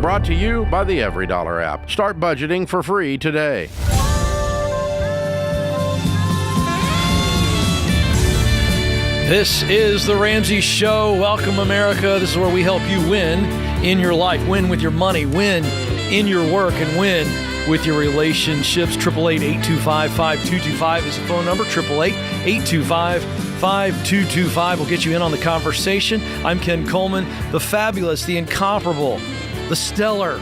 Brought to you by the EveryDollar app. Start budgeting for free today. This is the Ramsey Show. Welcome, America. This is where we help you win in your life, win with your money, win in your work, and win with your relationships. 888-825-5225 is the phone number. 888-825-5225 will get you in on the conversation. I'm Ken Coleman, the fabulous, the incomparable, the stellar,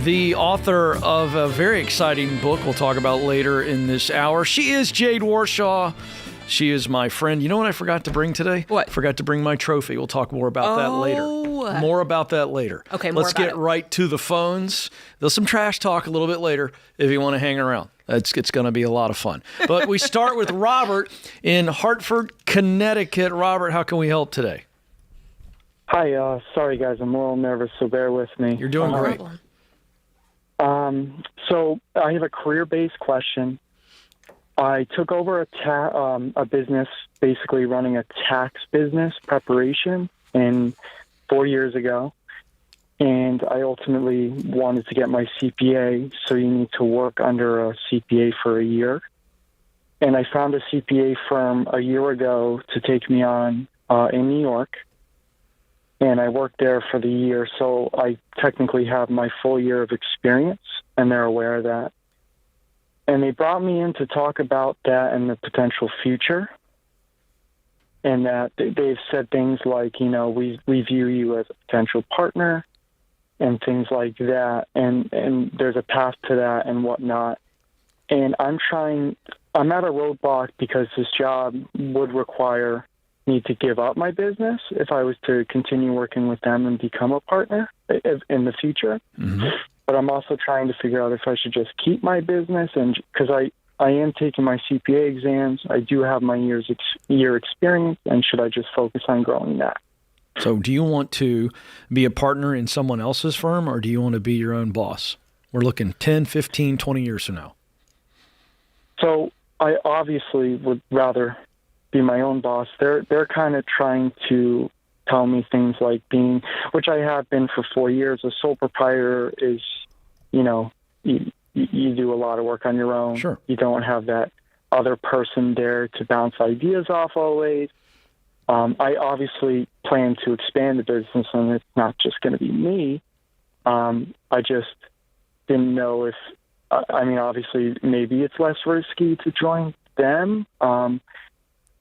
the author of a very exciting book we'll talk about later in this hour. She is Jade Warshaw. She is my friend. You know what I forgot to bring today? What? Forgot to bring my trophy. We'll talk more about that later. More about that later. Okay, Let's get right to the phones. There's some trash talk a little bit later if you want to hang around. It's going to be a lot of fun. But we start with Robert in Hartford, Connecticut. Robert, how can we help today? Hi. Sorry, guys. I'm a little nervous, so bear with me. You're doing great. So I have a career-based question. I took over a business, basically running a tax business preparation 4 years ago, and I ultimately wanted to get my CPA, so you need to work under a CPA for a year. And I found a CPA firm a year ago to take me on in New York, and I worked there for the year, so I technically have my full year of experience, and they're aware of that. And they brought me in to talk about that and the potential future. And that they've said things like, you know, we view you as a potential partner and things like that. And there's a path to that and whatnot. And I'm at a roadblock because this job would require me to give up my business if I was to continue working with them and become a partner in the future. Mm-hmm. But I'm also trying to figure out if I should just keep my business, and because I am taking my CPA exams, I do have my year experience, and should I just focus on growing that? So do you want to be a partner in someone else's firm, or do you want to be your own boss? We're looking 10, 15, 20 years from now. So I obviously would rather be my own boss. They're kind of trying to tell me things like which I have been for 4 years. A sole proprietor is, you know, you do a lot of work on your own. Sure. You don't have that other person there to bounce ideas off always. I obviously plan to expand the business, and it's not just going to be me. I just didn't know if, obviously maybe it's less risky to join them.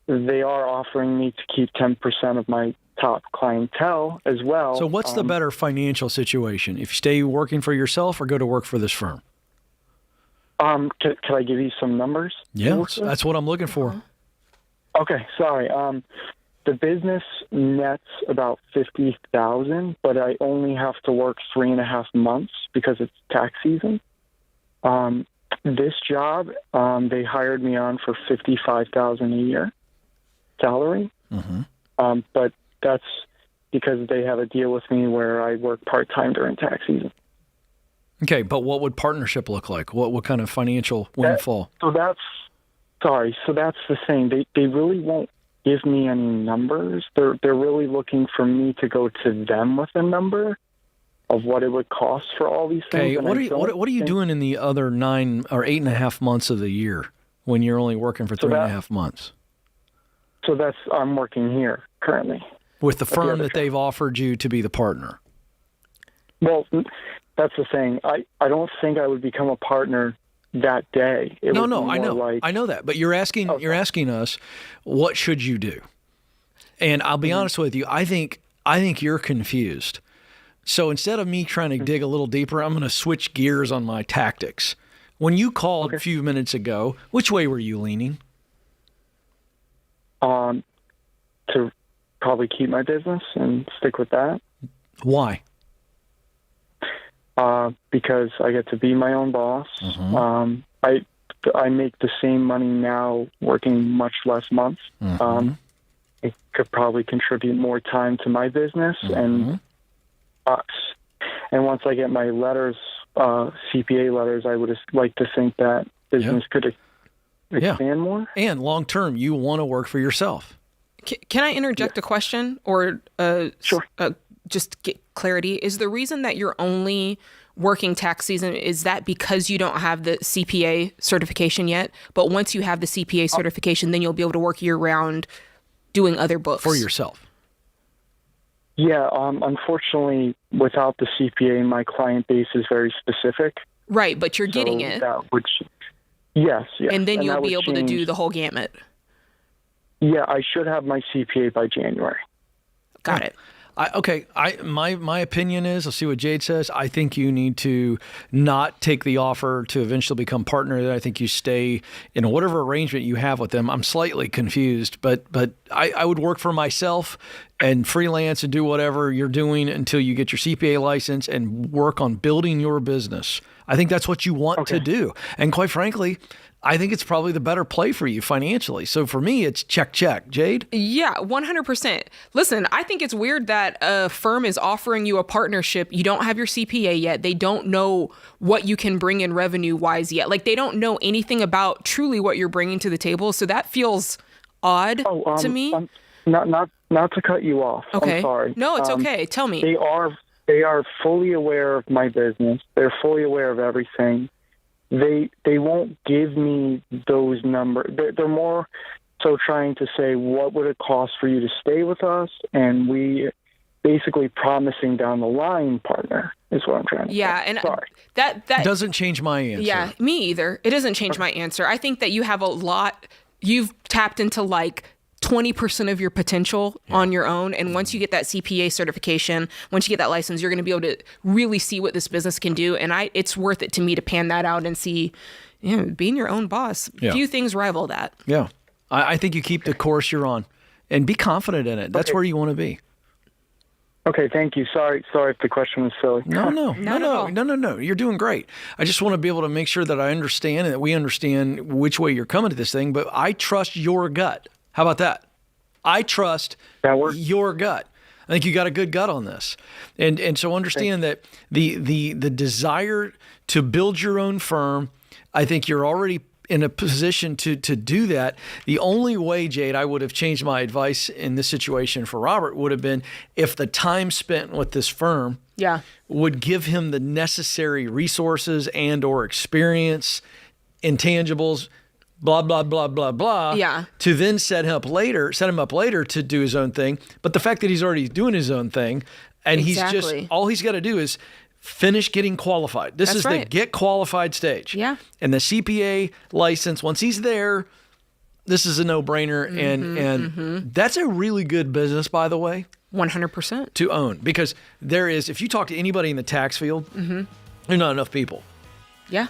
They are offering me to keep 10% of my top clientele as well. So what's the better financial situation? If you stay working for yourself or go to work for this firm? Could I give you some numbers? Yeah, that's what I'm looking for. Okay, sorry. The business nets about $50,000, but I only have to work 3.5 months because it's tax season. This job, they hired me on for $55,000 a year salary. Mm-hmm. But that's because they have a deal with me where I work part-time during tax season. Okay, but what would partnership look like? What kind of financial windfall? So that's the thing. They really won't give me any numbers. They're really looking for me to go to them with a number of what it would cost for all these things. Okay, what are you doing in the other 9 or 8.5 months of the year when you're only working for 3.5 months? So I'm working here currently. With the firm that they've offered you to be the partner? Well, that's the thing. I don't think I would become a partner that day. I know that. But you're asking us, what should you do? And I'll be honest with you, I think you're confused. So instead of me trying to dig a little deeper, I'm going to switch gears on my tactics. When you called a few minutes ago, which way were you leaning? To probably keep my business and stick with that. Why? Because I get to be my own boss. Mm-hmm. I make the same money now working much less months. Mm-hmm. It could probably contribute more time to my business. Mm-hmm. And once I get my letters, CPA letters, I would just like to think that business could expand more. And long term, you want to work for yourself. Can I interject a question or sure. just get clarity, is the reason that you're only working tax season, is that because you don't have the CPA certification yet? But once you have the CPA certification, then you'll be able to work year round doing other books. For yourself. Yeah, unfortunately, without the CPA, my client base is very specific. Right, but you're getting it. Yes. And then you'll be able to change. do the whole gamut. Yeah, I should have my CPA by January. Got it. My opinion is, I'll see what Jade says. I think you need to not take the offer to eventually become partner. I think you stay in whatever arrangement you have with them. I'm slightly confused, but I would work for myself and freelance and do whatever you're doing until you get your CPA license and work on building your business. I think that's what you want to do. And quite frankly, I think it's probably the better play for you financially. So for me, it's check. Jade? Yeah, 100%. Listen, I think it's weird that a firm is offering you a partnership. You don't have your CPA yet. They don't know what you can bring in revenue-wise yet. Like, they don't know anything about truly what you're bringing to the table. So that feels odd to me. Not to cut you off. Okay. I'm sorry. No, it's okay. Tell me. They are fully aware of my business. They're fully aware of everything. They won't give me those numbers. They're more so trying to say, what would it cost for you to stay with us? And we basically promising down the line partner is what I'm trying to say. Yeah, and sorry. That doesn't change my answer. Yeah, me either. It doesn't change my answer. I think that you have you've tapped into like 20% of your potential on your own. And once you get that CPA certification, once you get that license, you're going to be able to really see what this business can do. And it's worth it to me to pan that out and see, being your own boss. Yeah. Few things rival that. Yeah. I think you keep the course you're on and be confident in it. That's where you want to be. Okay, thank you. Sorry if the question was silly. No. You're doing great. I just want to be able to make sure that I understand and that we understand which way you're coming to this thing. But I trust your gut. How about that? I trust your gut. I think you got a good gut on this. And so understand that the desire to build your own firm, I think you're already in a position to do that. The only way, Jade, I would have changed my advice in this situation for Robert would have been if the time spent with this firm would give him the necessary resources and or experience, intangibles, blah, blah, blah, blah, blah, to then set him up later to do his own thing. But the fact that he's already doing his own thing and all he's got to do is finish getting qualified. This is the get qualified stage. Yeah. And the CPA license, once he's there, this is a no-brainer. And that's a really good business, by the way. 100%. To own. Because if you talk to anybody in the tax field, there's not enough people. Yeah.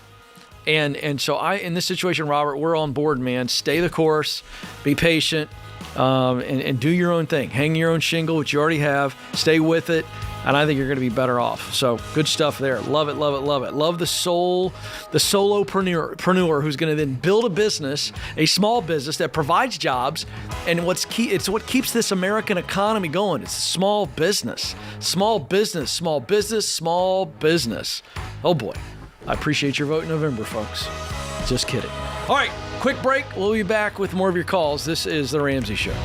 And so in this situation, Robert, we're on board, man. Stay the course, be patient, and do your own thing. Hang your own shingle, which you already have. Stay with it, and I think you're going to be better off. So good stuff there. Love it, love it, love it. Love the solopreneur who's going to then build a business, a small business that provides jobs. And what's key, it's what keeps this American economy going. It's small business, small business, small business, small business. Oh boy. I appreciate your vote in November, folks. Just kidding. All right, quick break. We'll be back with more of your calls. This is The Ramsey Show.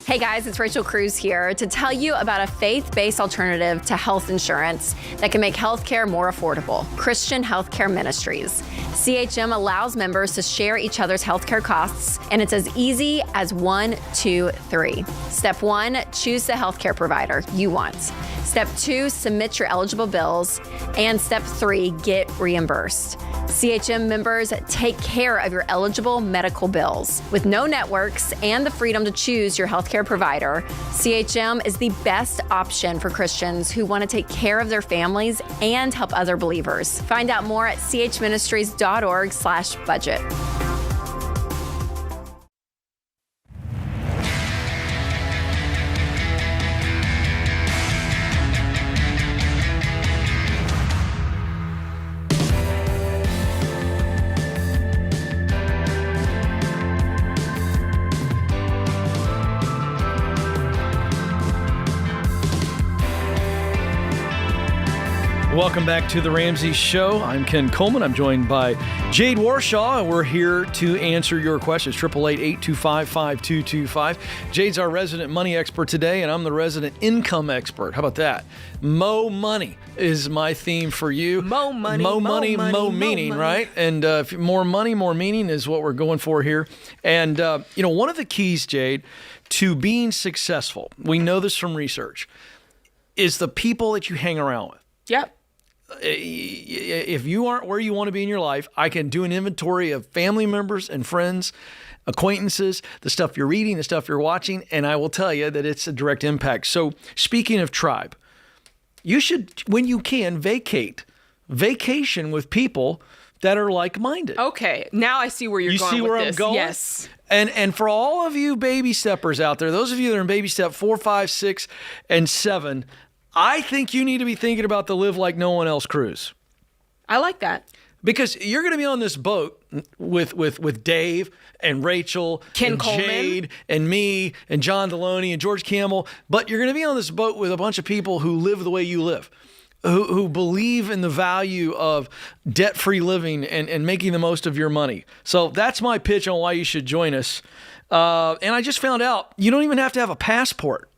Hey guys, it's Rachel Cruz here to tell you about a faith-based alternative to health insurance that can make healthcare more affordable. Christian Healthcare Ministries. CHM allows members to share each other's healthcare costs, and it's as easy as 1, 2, 3. Step 1, choose the healthcare provider you want. Step 2, submit your eligible bills. And Step 3, get reimbursed. CHM members take care of your eligible medical bills. With no networks and the freedom to choose your healthcare provider, CHM is the best option for Christians who want to take care of their families and help other believers. Find out more at chministries.org/budget. Welcome back to the Ramsey Show. I'm Ken Coleman. I'm joined by Jade Warshaw, and we're here to answer your questions. 888-825-5225. Jade's our resident money expert today, and I'm the resident income expert. How about that? Mo money is my theme for you. Mo money, mo mo money, money, mo mo meaning, money. right? And more money, more meaning is what we're going for here. And, one of the keys, Jade, to being successful, we know this from research, is the people that you hang around with. Yep. If you aren't where you want to be in your life, I can do an inventory of family members and friends, acquaintances, the stuff you're reading, the stuff you're watching, and I will tell you that it's a direct impact. So speaking of tribe, you should, when you can, vacation with people that are like-minded. Okay, now I see where you're going with this. You see where I'm going? Yes. And for all of you baby steppers out there, those of you that are in baby step 4, 5, 6, and 7, I think you need to be thinking about the Live Like No One Else cruise. I like that. Because you're going to be on this boat with Dave and Rachel Ken and Coleman. Jade and me and John Deloney and George Campbell, but you're going to be on this boat with a bunch of people who live the way you live, who believe in the value of debt-free living and making the most of your money. So that's my pitch on why you should join us. And I just found out you don't even have to have a passport,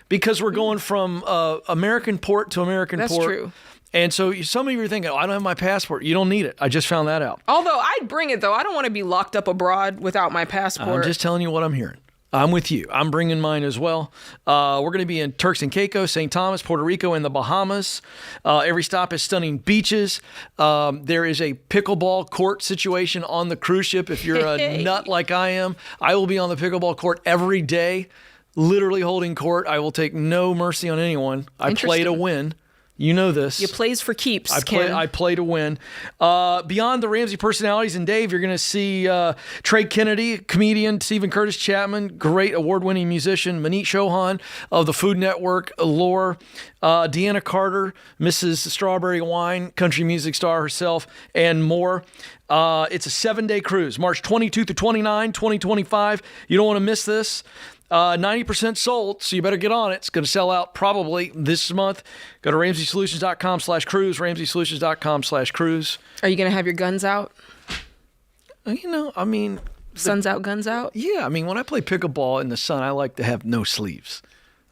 because we're going from American port to American port. That's true. And so some of you are thinking, I don't have my passport. You don't need it. I just found that out. Although I'd bring it, though. I don't want to be locked up abroad without my passport. I'm just telling you what I'm hearing. I'm with you. I'm bringing mine as well. We're going to be in Turks and Caicos, St. Thomas, Puerto Rico, and the Bahamas. Every stop is stunning beaches. There is a pickleball court situation on the cruise ship. If you're a nut like I am, I will be on the pickleball court every day, literally holding court. I will take no mercy on anyone. I play to win. You know this. You plays for keeps, I Ken. play to win. Beyond the Ramsey personalities and Dave, you're going to see Trey Kennedy, comedian, Stephen Curtis Chapman, great award-winning musician, Maneet Chauhan of the Food Network, Allure, Deanna Carter, Mrs. Strawberry Wine, country music star herself, and more. It's a 7-day cruise, March 22 through 29, 2025. You don't want to miss this. 90% sold, so you better get on it. It's going to sell out probably this month. Go to RamseySolutions.com/cruise, RamseySolutions.com/cruise. Are you going to have your guns out? Suns out, guns out? Yeah, when I play pickleball in the sun, I like to have no sleeves.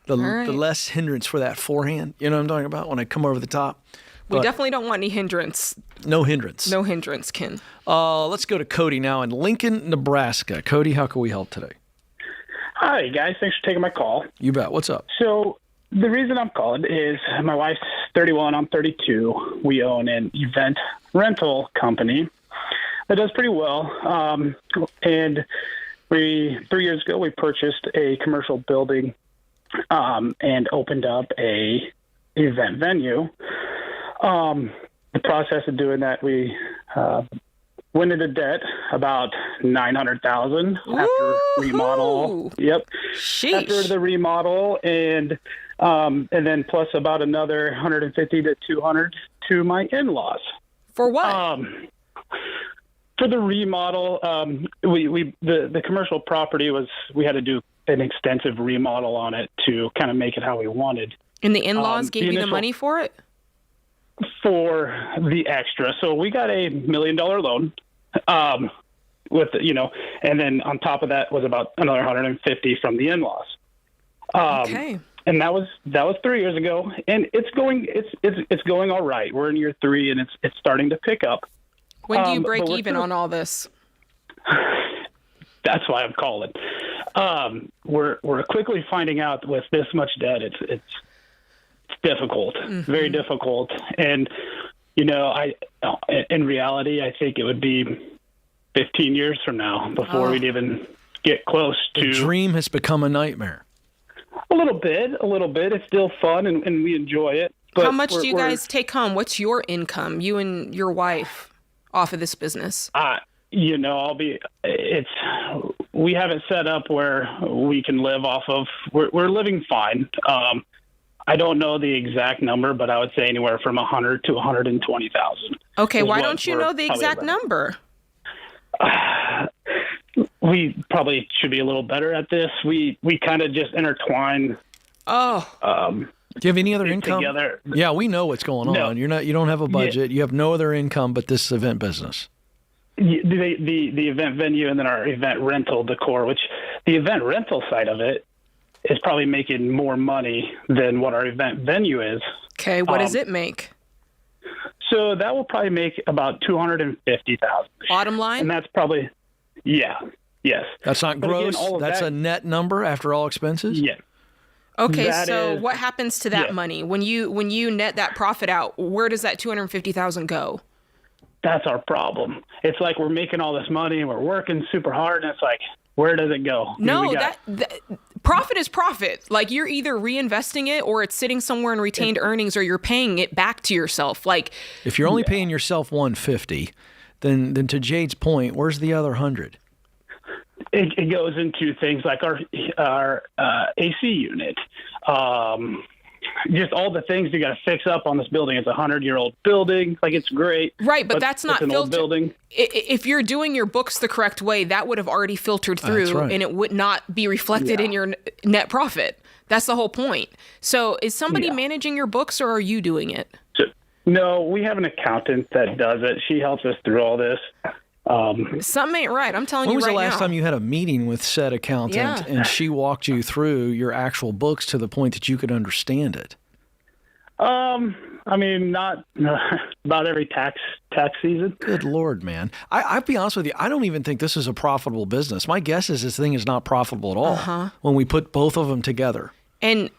The less hindrance for that forehand. You know what I'm talking about? When I come over the top. We definitely don't want any hindrance. No hindrance. No hindrance, Ken. Let's go to Cody now in Lincoln, Nebraska. Cody, how can we help today? Hi, guys. Thanks for taking my call. You bet. What's up? So the reason I'm calling is my wife's 31. I'm 32. We own an event rental company that does pretty well. And 3 years ago, we purchased a commercial building and opened up a event venue. The process of doing that, we went into debt about $900,000 after remodel. Yep. Sheesh. After the remodel, and then plus about another 150 to 200 to my in-laws. For what? For the remodel, the commercial property we had to do an extensive remodel on it to kind of make it how we wanted. And the in-laws gave you the money for it? For the extra. So we got a $1 million loan, and then on top of that was about another 150 from the in-laws. Okay. And that was 3 years ago, and it's going all right. We're in year 3, and it's starting to pick up. When do you break even on all this? That's why I'm calling. We're quickly finding out with this much debt, it's difficult, very difficult. And, in reality, I think it would be 15 years from now before we'd even get close to. The dream has become a nightmare. A little bit. It's still fun and we enjoy it. But how much do you guys take home? What's your income, you and your wife, off of this business? We haven't set up where we can live off of. We're living fine. I don't know the exact number, but I would say anywhere from 100 to 120,000. Okay, why don't you know the exact number? We probably should be a little better at this. We kind of just intertwine. Do you have any other income? together. Yeah, we know what's going on. No. You don't have a budget. You have no other income but this event business. The event venue and then our event rental decor, which the event rental side of it is probably making more money than what our event venue is. Okay, what does it make? So that will probably make about $250,000. Bottom line? And that's probably, yes. That's not But again, gross. all of That's that- a net number after all expenses? Yeah. Okay, That so is- what happens to that yeah. money when you net that profit out? Where does that $250,000 go? That's our problem. It's like we're making all this money and we're working super hard, and it's like, where does it go? No, that profit is profit. Like you're either reinvesting it or it's sitting somewhere in retained earnings, or you're paying it back to yourself. Like If you're only paying yourself $150, then to Jade's point, where's the other 100? it goes into things like our AC unit. Just all the things you got to fix up on this building. It's a 100-year-old building. Like, it's great. Right, but that's not it's an old building. If you're doing your books the correct way, that would have already filtered through, right. and it would not be reflected in your net profit. That's the whole point. So is somebody managing your books, or are you doing it? No, we have an accountant that does it. She helps us through all this. Something ain't right. I'm telling When you was right the last now. time you had a meeting with said accountant and she walked you through your actual books to the point that you could understand it? I mean, not about every tax season. Good Lord, man. I'll be honest with you. I don't even think this is a profitable business. My guess is this thing is not profitable at all when we put both of them together. And,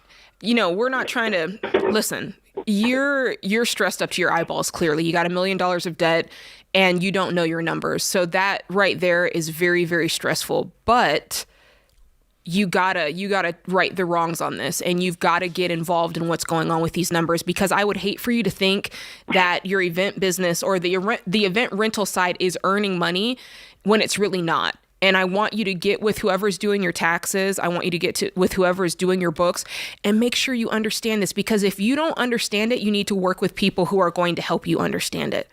we're not trying to listen. You're stressed up to your eyeballs. Clearly, you got $1 million of debt, and you don't know your numbers. So that right there is very, very stressful. But you gotta right the wrongs on this, and you've got to get involved in what's going on with these numbers, because I would hate for you to think that your event business or the event rental side is earning money when it's really not. And I want you to get with whoever's doing your taxes. I want you to get with whoever is doing your books, and make sure you understand this, because if you don't understand it, you need to work with people who are going to help you understand it.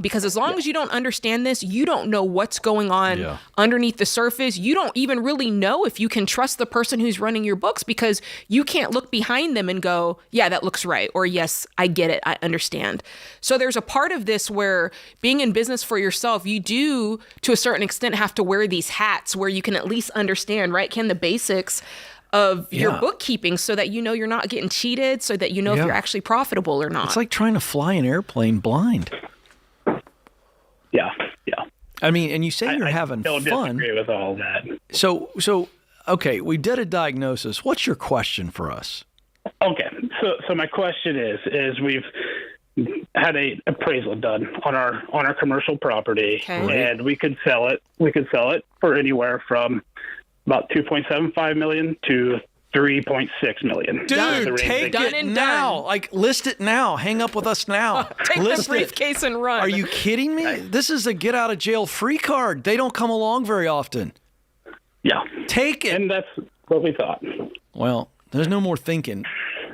Because as long as you don't understand this, you don't know what's going on underneath the surface. You don't even really know if you can trust the person who's running your books, because you can't look behind them and go, yeah, that looks right. Or yes, I get it. I understand. So there's a part of this where being in business for yourself, you do to a certain extent have to wear these hats where you can at least understand, right, Ken, the basics of your bookkeeping, so that you're not getting cheated, so that if you're actually profitable or not. It's like trying to fly an airplane blind. Yeah. I mean, and you say you're having don't fun. disagree with all that. So, okay, we did a diagnosis. What's your question for us? Okay, so my question is we've had a appraisal done on our commercial property, and we could sell it. We could sell it for anywhere from about $2.75 million to $3.6 million. Dude, take it now. Like, list it now. Hang up with us now. Take the briefcase and run. Are you kidding me? This is a get out of jail free card. They don't come along very often. Yeah. Take it. And that's what we thought. Well, there's no more thinking.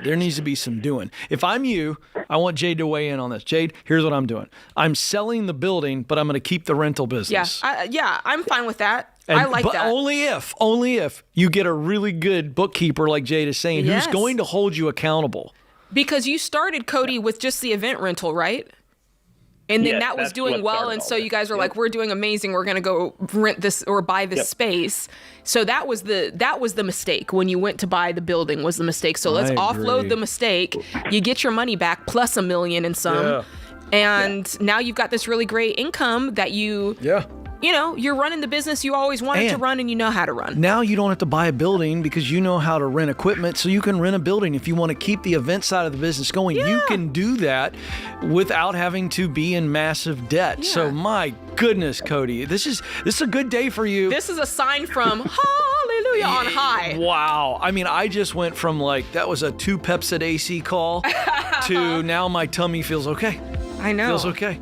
There needs to be some doing. If I'm you, I want Jade to weigh in on this. Jade, here's what I'm doing. I'm selling the building, but I'm going to keep the rental business. I'm fine with that. And, I like but that. Only if you get a really good bookkeeper like Jade is saying, who's going to hold you accountable. Because you started, Cody, with just the event rental, right? And then that was doing well, and so you guys were like, "We're doing amazing. We're going to go rent this or buy this space." So that was the mistake when you went to buy the building. Was the mistake? So let's offload the mistake. You get your money back plus $1 million and some, and now you've got this really great income that you. You're running the business you always wanted to run, and you know how to run. Now you don't have to buy a building because you know how to rent equipment, so you can rent a building. If you want to keep the event side of the business going, you can do that without having to be in massive debt. Yeah. So my goodness, Cody, this is a good day for you. This is a sign from hallelujah on high. Wow. I mean, I just went from that was a 2 Pepsid AC call to now my tummy feels okay. I know. Feels okay.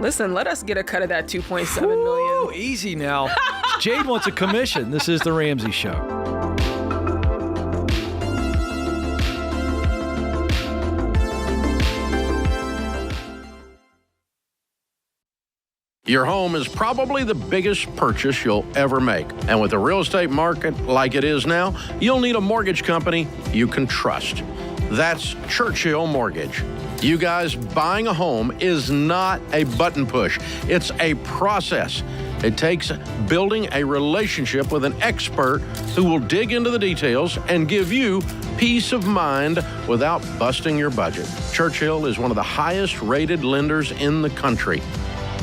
Listen, let us get a cut of that $2.7 million. Easy now. Jade wants a commission. This is The Ramsey Show. Your home is probably the biggest purchase you'll ever make. And with the real estate market like it is now, you'll need a mortgage company you can trust. That's Churchill Mortgage. You guys, buying a home is not a button push. It's a process. It takes building a relationship with an expert who will dig into the details and give you peace of mind without busting your budget. Churchill is one of the highest rated lenders in the country.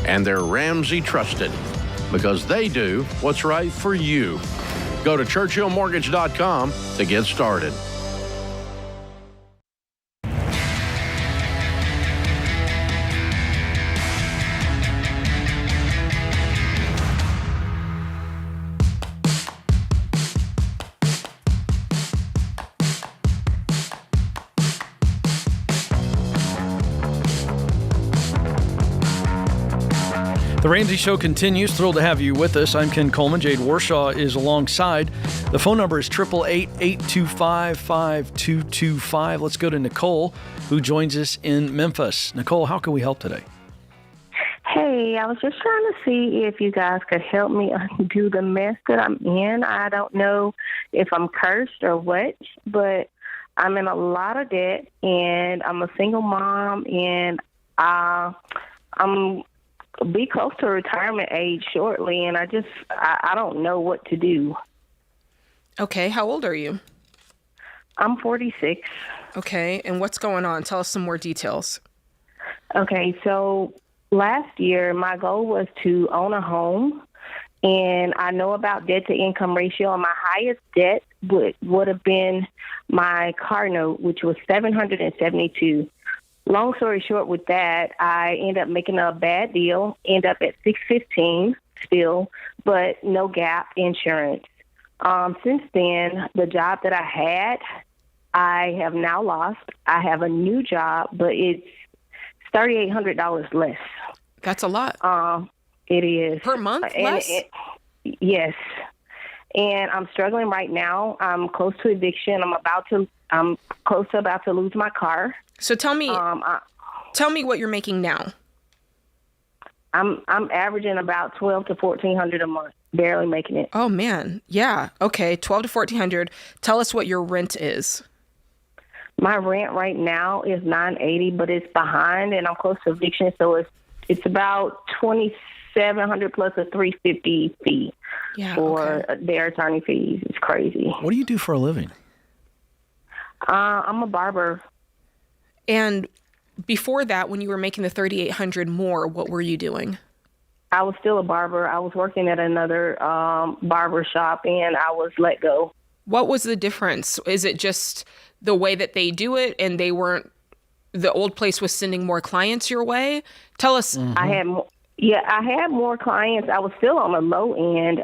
And they're Ramsey trusted because they do what's right for you. Go to churchillmortgage.com to get started. The Ramsey Show continues. Thrilled to have you with us. I'm Ken Coleman. Jade Warshaw is alongside. The phone number is 888-825-5225. Let's go to Nicole, who joins us in Memphis. Nicole, how can we help today? Hey, I was just trying to see if you guys could help me undo the mess that I'm in. I don't know if I'm cursed or what, but I'm in a lot of debt, and I'm a single mom, and I'm be close to retirement age shortly, and I don't know what to do. Okay, how old are you? I'm 46. Okay, and what's going on? Tell us some more details. Okay, so last year my goal was to own a home, and I know about debt to income ratio, and my highest debt would have been my car note, which was $772. Long story short with that, I end up making a bad deal, end up at $615 still, but no gap insurance. Since then, the job that I had, I have now lost. I have a new job, but it's $3,800 less. That's a lot. It is. Per month less? Yes. And I'm struggling right now. I'm close to eviction. I'm close to about to lose my car. So tell me what you're making now. I'm averaging about $1,200 to $1,400 a month, barely making it. Oh man, yeah. Okay, $1,200 to $1,400. Tell us what your rent is. My rent right now is $980, but it's behind, and I'm close to eviction, so it's about $2,700 plus a $350 fee for their attorney fees. It's crazy. What do you do for a living? I'm a barber. And before that, when you were making the $3,800 more, what were you doing? I was still a barber. I was working at another barber shop, and I was let go. What was the difference? Is it just the way that they do it, and the old place was sending more clients your way? Tell us. Mm-hmm. I had more clients. I was still on the low end.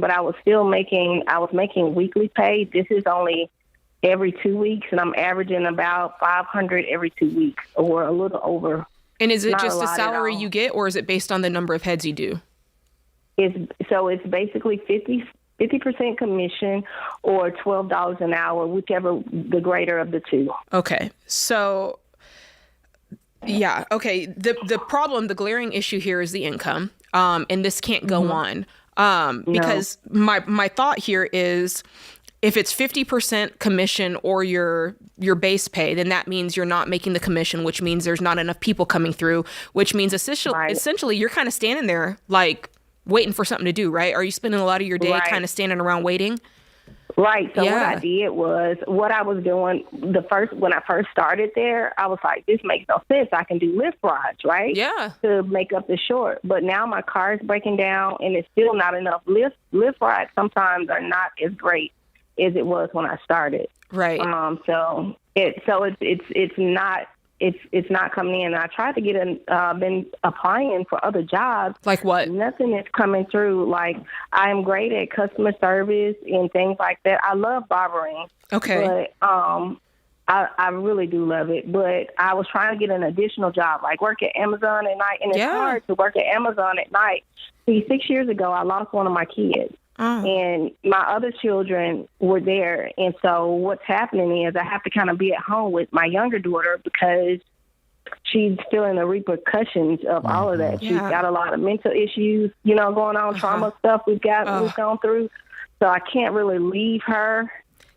But I was making weekly pay. This is only every 2 weeks, and I'm averaging about $500 every 2 weeks, or a little over. And is it just a salary you get, or is it based on the number of heads you do? It's basically 50% commission or $12 an hour, whichever the greater of the two. Okay. So, yeah. Okay. The problem, the glaring issue here is the income. And this can't go on. Because my thought here is if it's 50% commission or your base pay, then that means you're not making the commission, which means there's not enough people coming through, which means essentially you're kind of standing there like waiting for something to do, right? Are you spending a lot of your day kind of standing around waiting? Right. So what I did was, what I was doing when I first started there, I was like, this makes no sense. I can do lift rides, right? Yeah. To make up the short. But now my car is breaking down, and it's still not enough. Lift rides sometimes are not as great as it was when I started. Right. So it's not coming in. I tried to been applying for other jobs. Like what? Nothing is coming through. Like, I'm great at customer service and things like that. I love barbering. Okay. But I really do love it. But I was trying to get an additional job, like work at Amazon at night. And it's hard to work at Amazon at night. See, 6 years ago, I lost one of my kids. Oh. And my other children were there. And so what's happening is I have to kind of be at home with my younger daughter because she's feeling the repercussions of all of that. She's got a lot of mental issues, going on, trauma stuff we've gone through. So I can't really leave her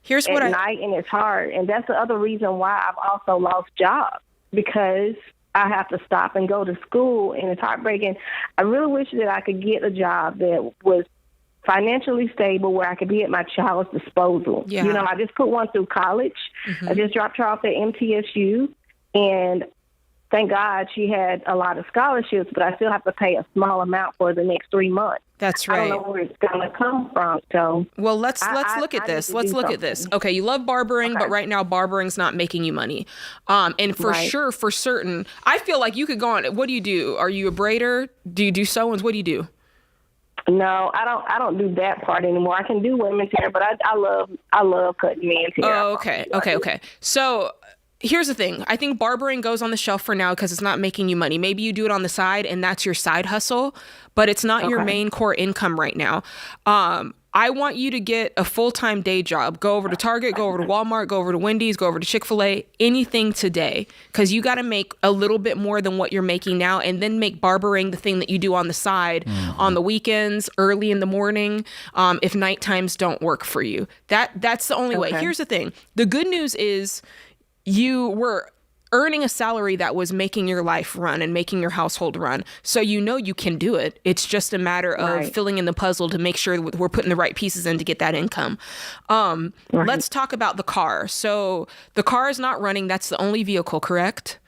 at night, and it's hard. And that's the other reason why I've also lost jobs, because I have to stop and go to school, and it's heartbreaking. I really wish that I could get a job that was financially stable where I could be at my child's disposal. Yeah. I just put one through college. I just dropped her off at MTSU, and thank God she had a lot of scholarships, but I still have to pay a small amount for the next 3 months. That's right. I don't know where it's going to come from. So, well, let's look at this. Let's look at this. Okay, you love barbering, but right now barbering's not making you money. And for sure, for certain, I feel like you could go on. What do you do? Are you a braider? Do you do sew-ins? What do you do? No, I don't do that part anymore. I can do women's hair, but I love cutting men's hair. Oh, okay. So here's the thing. I think barbering goes on the shelf for now because it's not making you money. Maybe you do it on the side and that's your side hustle, but it's not your main core income right now. I want you to get a full-time day job. Go over to Target, go over to Walmart, go over to Wendy's, go over to Chick-fil-A, anything today, because you got to make a little bit more than what you're making now, and then make barbering the thing that you do on the side on the weekends, early in the morning, if night times don't work for you. That's the only way. Here's the thing. The good news is you were earning a salary that was making your life run and making your household run. So you can do it. It's just a matter of filling in the puzzle to make sure we're putting the right pieces in to get that income. Let's talk about the car. So the car is not running. That's the only vehicle, correct?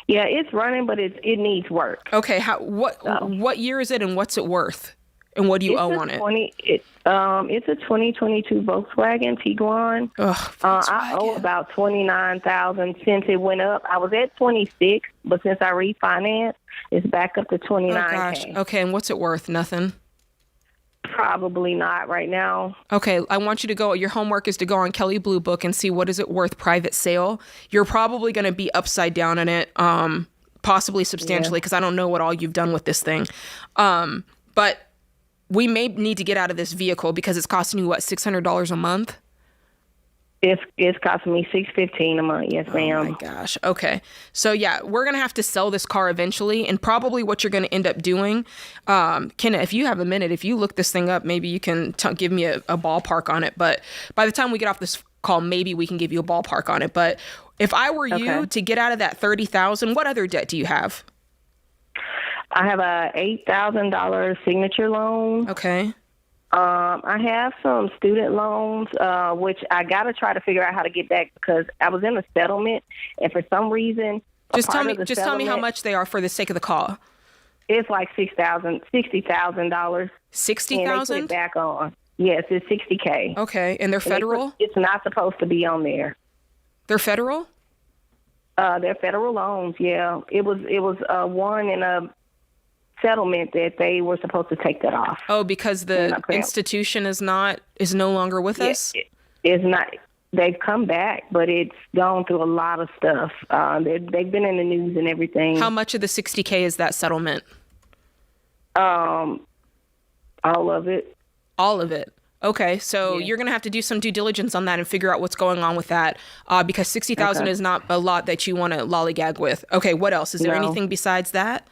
Yeah, it's running, but it needs work. Okay. What year is it and what's it worth? And what do you owe on it? It's a 2022 Volkswagen Tiguan. I owe about $29,000 since it went up. I was at 26, but since I refinanced, it's back up to $29,000. Oh gosh. Okay, and what's it worth? Nothing. Probably not right now. Okay, I want you to go. Your homework is to go on Kelley Blue Book and see what is it worth private sale. You're probably going to be upside down in it, possibly substantially, because I don't know what all you've done with this thing, but. We may need to get out of this vehicle because it's costing you, $600 a month? It's costing me $615 a month. Yes, ma'am. Oh my gosh. Okay. So yeah, we're gonna have to sell this car eventually, and probably what you're gonna end up doing, Kenna, if you have a minute, if you look this thing up, maybe you can give me a ballpark on it. But by the time we get off this call, maybe we can give you a ballpark on it. But if I were you to get out of that $30,000, what other debt do you have? I have a $8,000 signature loan. Okay. I have some student loans, which I got to try to figure out how to get back because I was in a settlement, and for some reason, just tell me how much they are for the sake of the call. It's like $60,000. $60,000? Back on. Yes, it's $60K. Okay, and they're federal? It's not supposed to be on there. They're federal? They're federal loans. Yeah, it was one in a settlement that they were supposed to take that off. Oh, because the institution is no longer with us? It's not. They've come back, but it's gone through a lot of stuff. They've been in the news and everything. How much of the $60K is that settlement? All of it. All of it. Okay, so you're going to have to do some due diligence on that and figure out what's going on with that, because $60,000 is not a lot that you want to lollygag with. Okay, what else? Is there anything besides that?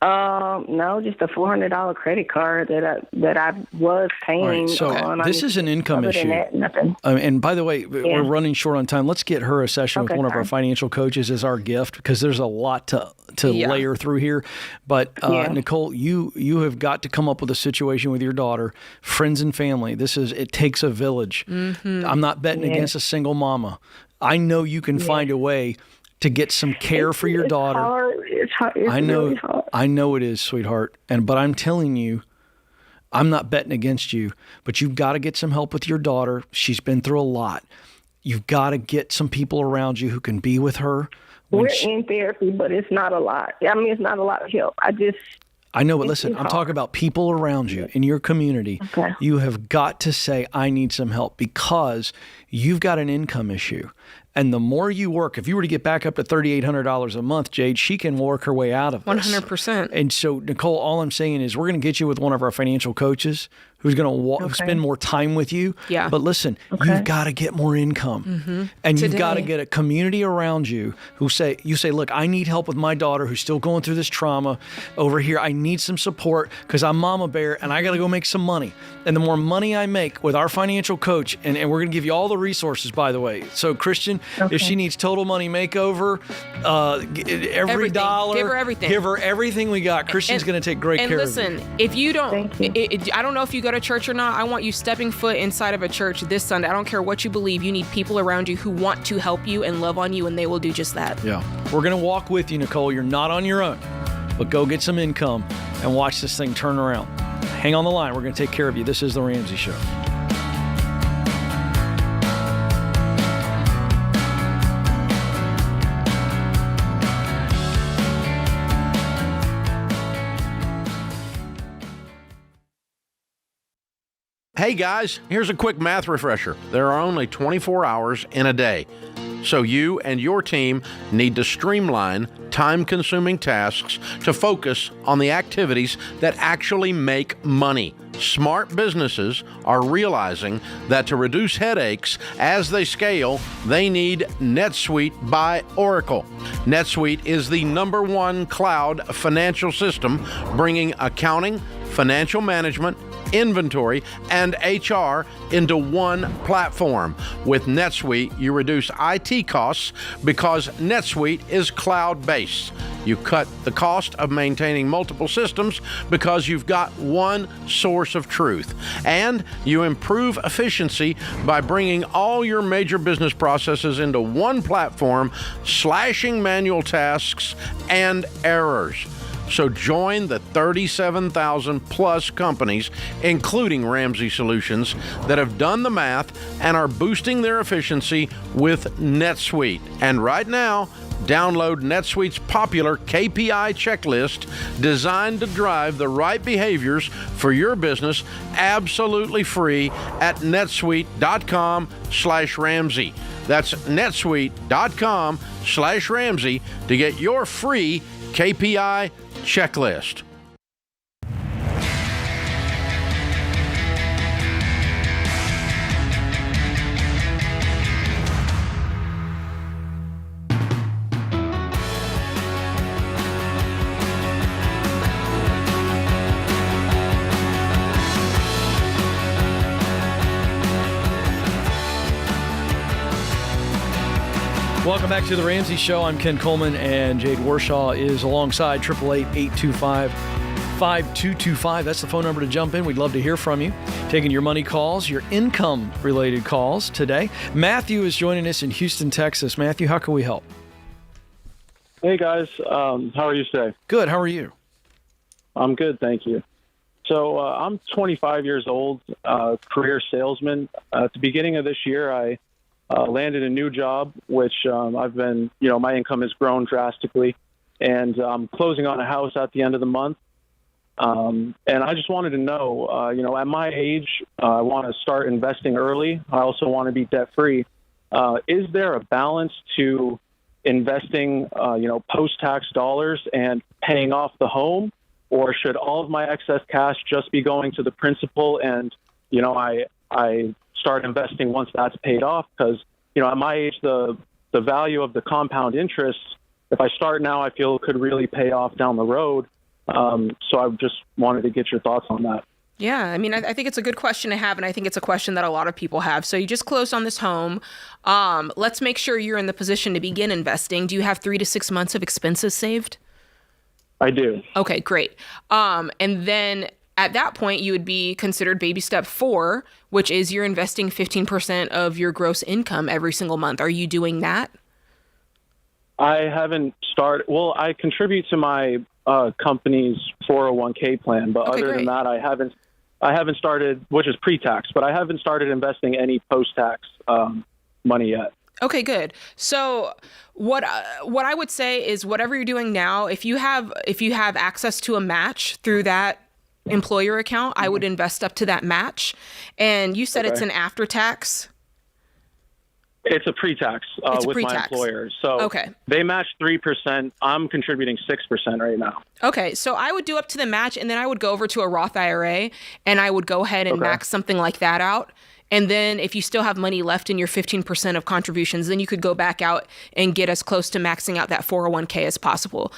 No, just a $400 credit card that I was paying. All right, so this is an income issue. Nothing. And by the way, we're running short on time. Let's get her a session with one of our financial coaches as our gift because there's a lot to layer through here. But Nicole, you have got to come up with a situation with your daughter, friends and family. It takes a village. Mm-hmm. I'm not betting against a single mama. I know you can find a way to get some care for your daughter. It's hard. It's really hard. I know it is, sweetheart. But I'm telling you, I'm not betting against you, but you've got to get some help with your daughter. She's been through a lot. You've got to get some people around you who can be with her. We're in therapy, but it's not a lot. I mean, it's not a lot of help. I know, but listen, I'm talking about people around you in your community. Okay. You have got to say, I need some help because you've got an income issue. And the more you work, if you were to get back up to $3,800 a month, Jade, she can work her way out of this. 100%. And so, Nicole, all I'm saying is we're going to get you with one of our financial coaches who's going to spend more time with you. Yeah. But listen, you've got to get more income. And you've got to get a community around you who say, look, I need help with my daughter who's still going through this trauma over here. I need some support because I'm mama bear and I got to go make some money. And the more money I make with our financial coach, and we're going to give you all the resources, by the way. So Christian, if she needs total money makeover, every dollar, give her everything we got. Christian's going to take great care of you. And listen, if you don't, I don't know if you go to church or not. I want you stepping foot inside of a church this Sunday. I don't care what you believe. You need people around you who want to help you and love on you, and they will do just that. Yeah. We're going to walk with you, Nicole. You're not on your own. But go get some income and watch this thing turn around. Hang on the line. We're going to take care of you. This is The Ramsey Show. Hey guys, here's a quick math refresher. There are only 24 hours in a day. So you and your team need to streamline time-consuming tasks to focus on the activities that actually make money. Smart businesses are realizing that to reduce headaches as they scale, they need NetSuite by Oracle. NetSuite is the #1 cloud financial system, bringing accounting, financial management, inventory, and HR into one platform. With NetSuite, you reduce IT costs because NetSuite is cloud-based. You cut the cost of maintaining multiple systems because you've got one source of truth. And you improve efficiency by bringing all your major business processes into one platform, slashing manual tasks and errors. So join the 37,000 plus companies, including Ramsey Solutions, that have done the math and are boosting their efficiency with NetSuite. And right now, download NetSuite's popular KPI checklist designed to drive the right behaviors for your business absolutely free at netsuite.com/Ramsey. That's netsuite.com/Ramsey to get your free KPI checklist. Welcome back to The Ramsey Show. I'm Ken Coleman, and Jade Warshaw is alongside 888-825-5225. That's the phone number to jump in. We'd love to hear from you. Taking your money calls, your income-related calls today. Matthew is joining us in Houston, Texas. Matthew, how can we help? Hey, guys. How are you today? Good. How are you? I'm good, thank you. So I'm 25 years old, career salesman. At the beginning of this year, I landed a new job, which I've been, my income has grown drastically, and I'm closing on a house at the end of the month. And I just wanted to know, at my age, I want to start investing early. I also want to be debt-free. Is there a balance to investing, post-tax dollars and paying off the home, or should all of my excess cash just be going to the principal and, I start investing once that's paid off? Because, at my age, the value of the compound interest, if I start now, I feel could really pay off down the road. So I just wanted to get your thoughts on that. Yeah, I mean, I think it's a good question to have, and I think it's a question that a lot of people have. So you just closed on this home. Let's make sure you're in the position to begin investing. Do you have 3 to 6 months of expenses saved? I do. Okay, great. And then at that point, you would be considered baby step 4, which is you're investing 15% of your gross income every single month. Are you doing that? I haven't started. Well, I contribute to my company's 401k plan, but other than that, I haven't started, which is pre-tax, but I haven't started investing any post-tax money yet. Okay, good. So what I would say is whatever you're doing now, if you have access to a match through that employer account, I would invest up to that match. And you said it's an after-tax. It's a pre-tax It's with pre-tax. my employer. So Okay. they match 3%. I'm contributing 6% right now. Okay, so I would do up to the match, and then I would go over to a Roth IRA, and I would go ahead and max something like that out. And then if you still have money left in your 15% of contributions, then you could go back out and get as close to maxing out that 401k as possible.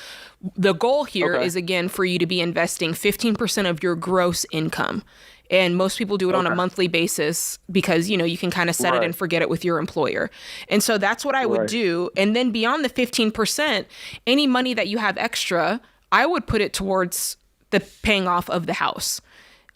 The goal here is, again, for you to be investing 15% of your gross income. And most people do it on a monthly basis because, you know, you can kind of set it and forget it with your employer. And so that's what I would do. And then beyond the 15%, any money that you have extra, I would put it towards the paying off of the house.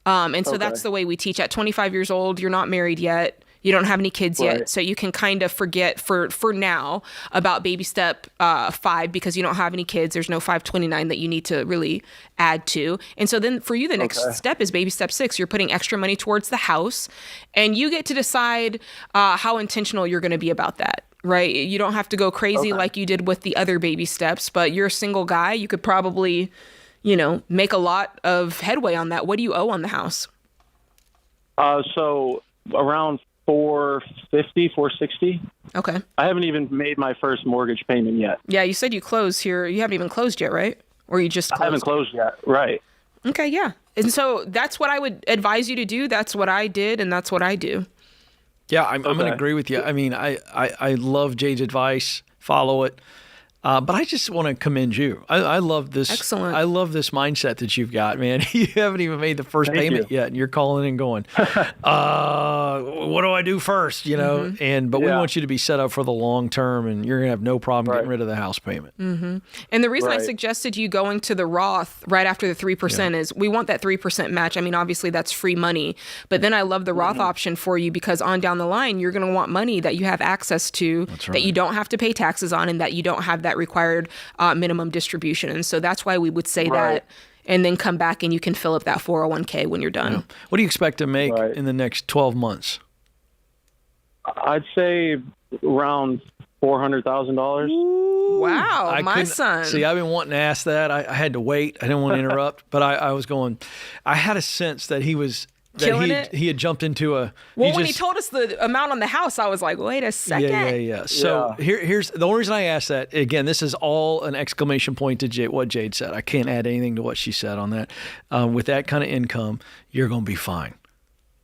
And so that's the way we teach. At 25 years old, you're not married yet. You don't have any kids yet. So you can kind of forget for now about baby step 5 because you don't have any kids. There's no 529 that you need to really add to. And so then for you, the next step is baby step 6. You're putting extra money towards the house, and you get to decide how intentional you're going to be about that. Right? You don't have to go crazy like you did with the other baby steps, but you're a single guy. You could probably, you know, make a lot of headway on that. What do you owe on the house? So around 450, 460. Okay. I haven't even made my first mortgage payment yet. Yeah, you said you closed here. You haven't even closed yet, right? Or you just closed? I haven't closed yet. Right. Okay, yeah. And so that's what I would advise you to do. That's what I did, and that's what I do. Yeah, I'm going to agree with you. I mean, I love Jade's advice. Follow it. But I just want to commend you. I love this. Excellent. I love this mindset that you've got, man. You haven't even made the first payment yet, and you're calling and going, what do I do first? You know, but we want you to be set up for the long term, and you're going to have no problem getting rid of the house payment. And the reason I suggested you going to the Roth right after the 3% is we want that 3% match. I mean, obviously that's free money, but then I love the Roth option for you because on down the line, you're going to want money that you have access to, that you don't have to pay taxes on, and that you don't have that required minimum distribution. And so that's why we would say that, and then come back and you can fill up that 401k when you're done. What do you expect to make in the next 12 months? I'd say around $400,000. Wow, my son. See, I've been wanting to ask that. I had to wait. I didn't want to interrupt, but I was going, I had a sense that he was killing it. He had jumped into a. Well, when he told us the amount on the house, I was like, wait a second. Yeah. So here's the only reason I asked that. Again, this is all an exclamation point to what Jade said. I can't add anything to what she said on that. With that kind of income, you're going to be fine.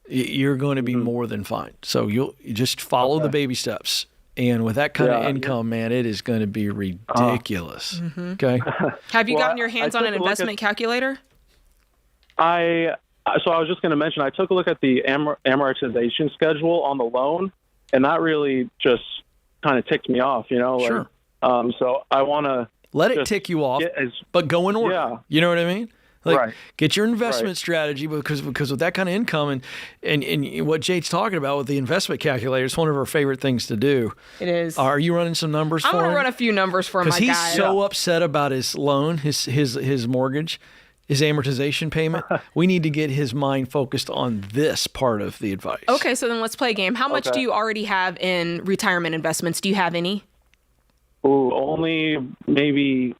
You're going to be more than fine. So you just follow the baby steps. And with that kind of income, man, it is going to be ridiculous. Okay. Have you gotten your hands on an investment calculator? So I was just going to mention, I took a look at the amortization schedule on the loan, and that really just kind of ticked me off, you know? Sure. So I want to let it tick you off, but go in order. Yeah. You know what I mean? Like, get your investment strategy because with that kind of income and what Jade's talking about with the investment calculator, it's one of her favorite things to do. It is. Are you running some numbers for him? I'm going to run a few numbers for my guy. Because he's so upset about his loan, his mortgage, his amortization payment. We need to get his mind focused on this part of the advice. Okay, so then let's play a game. How much do you already have in retirement investments? Do you have any? Ooh, only maybe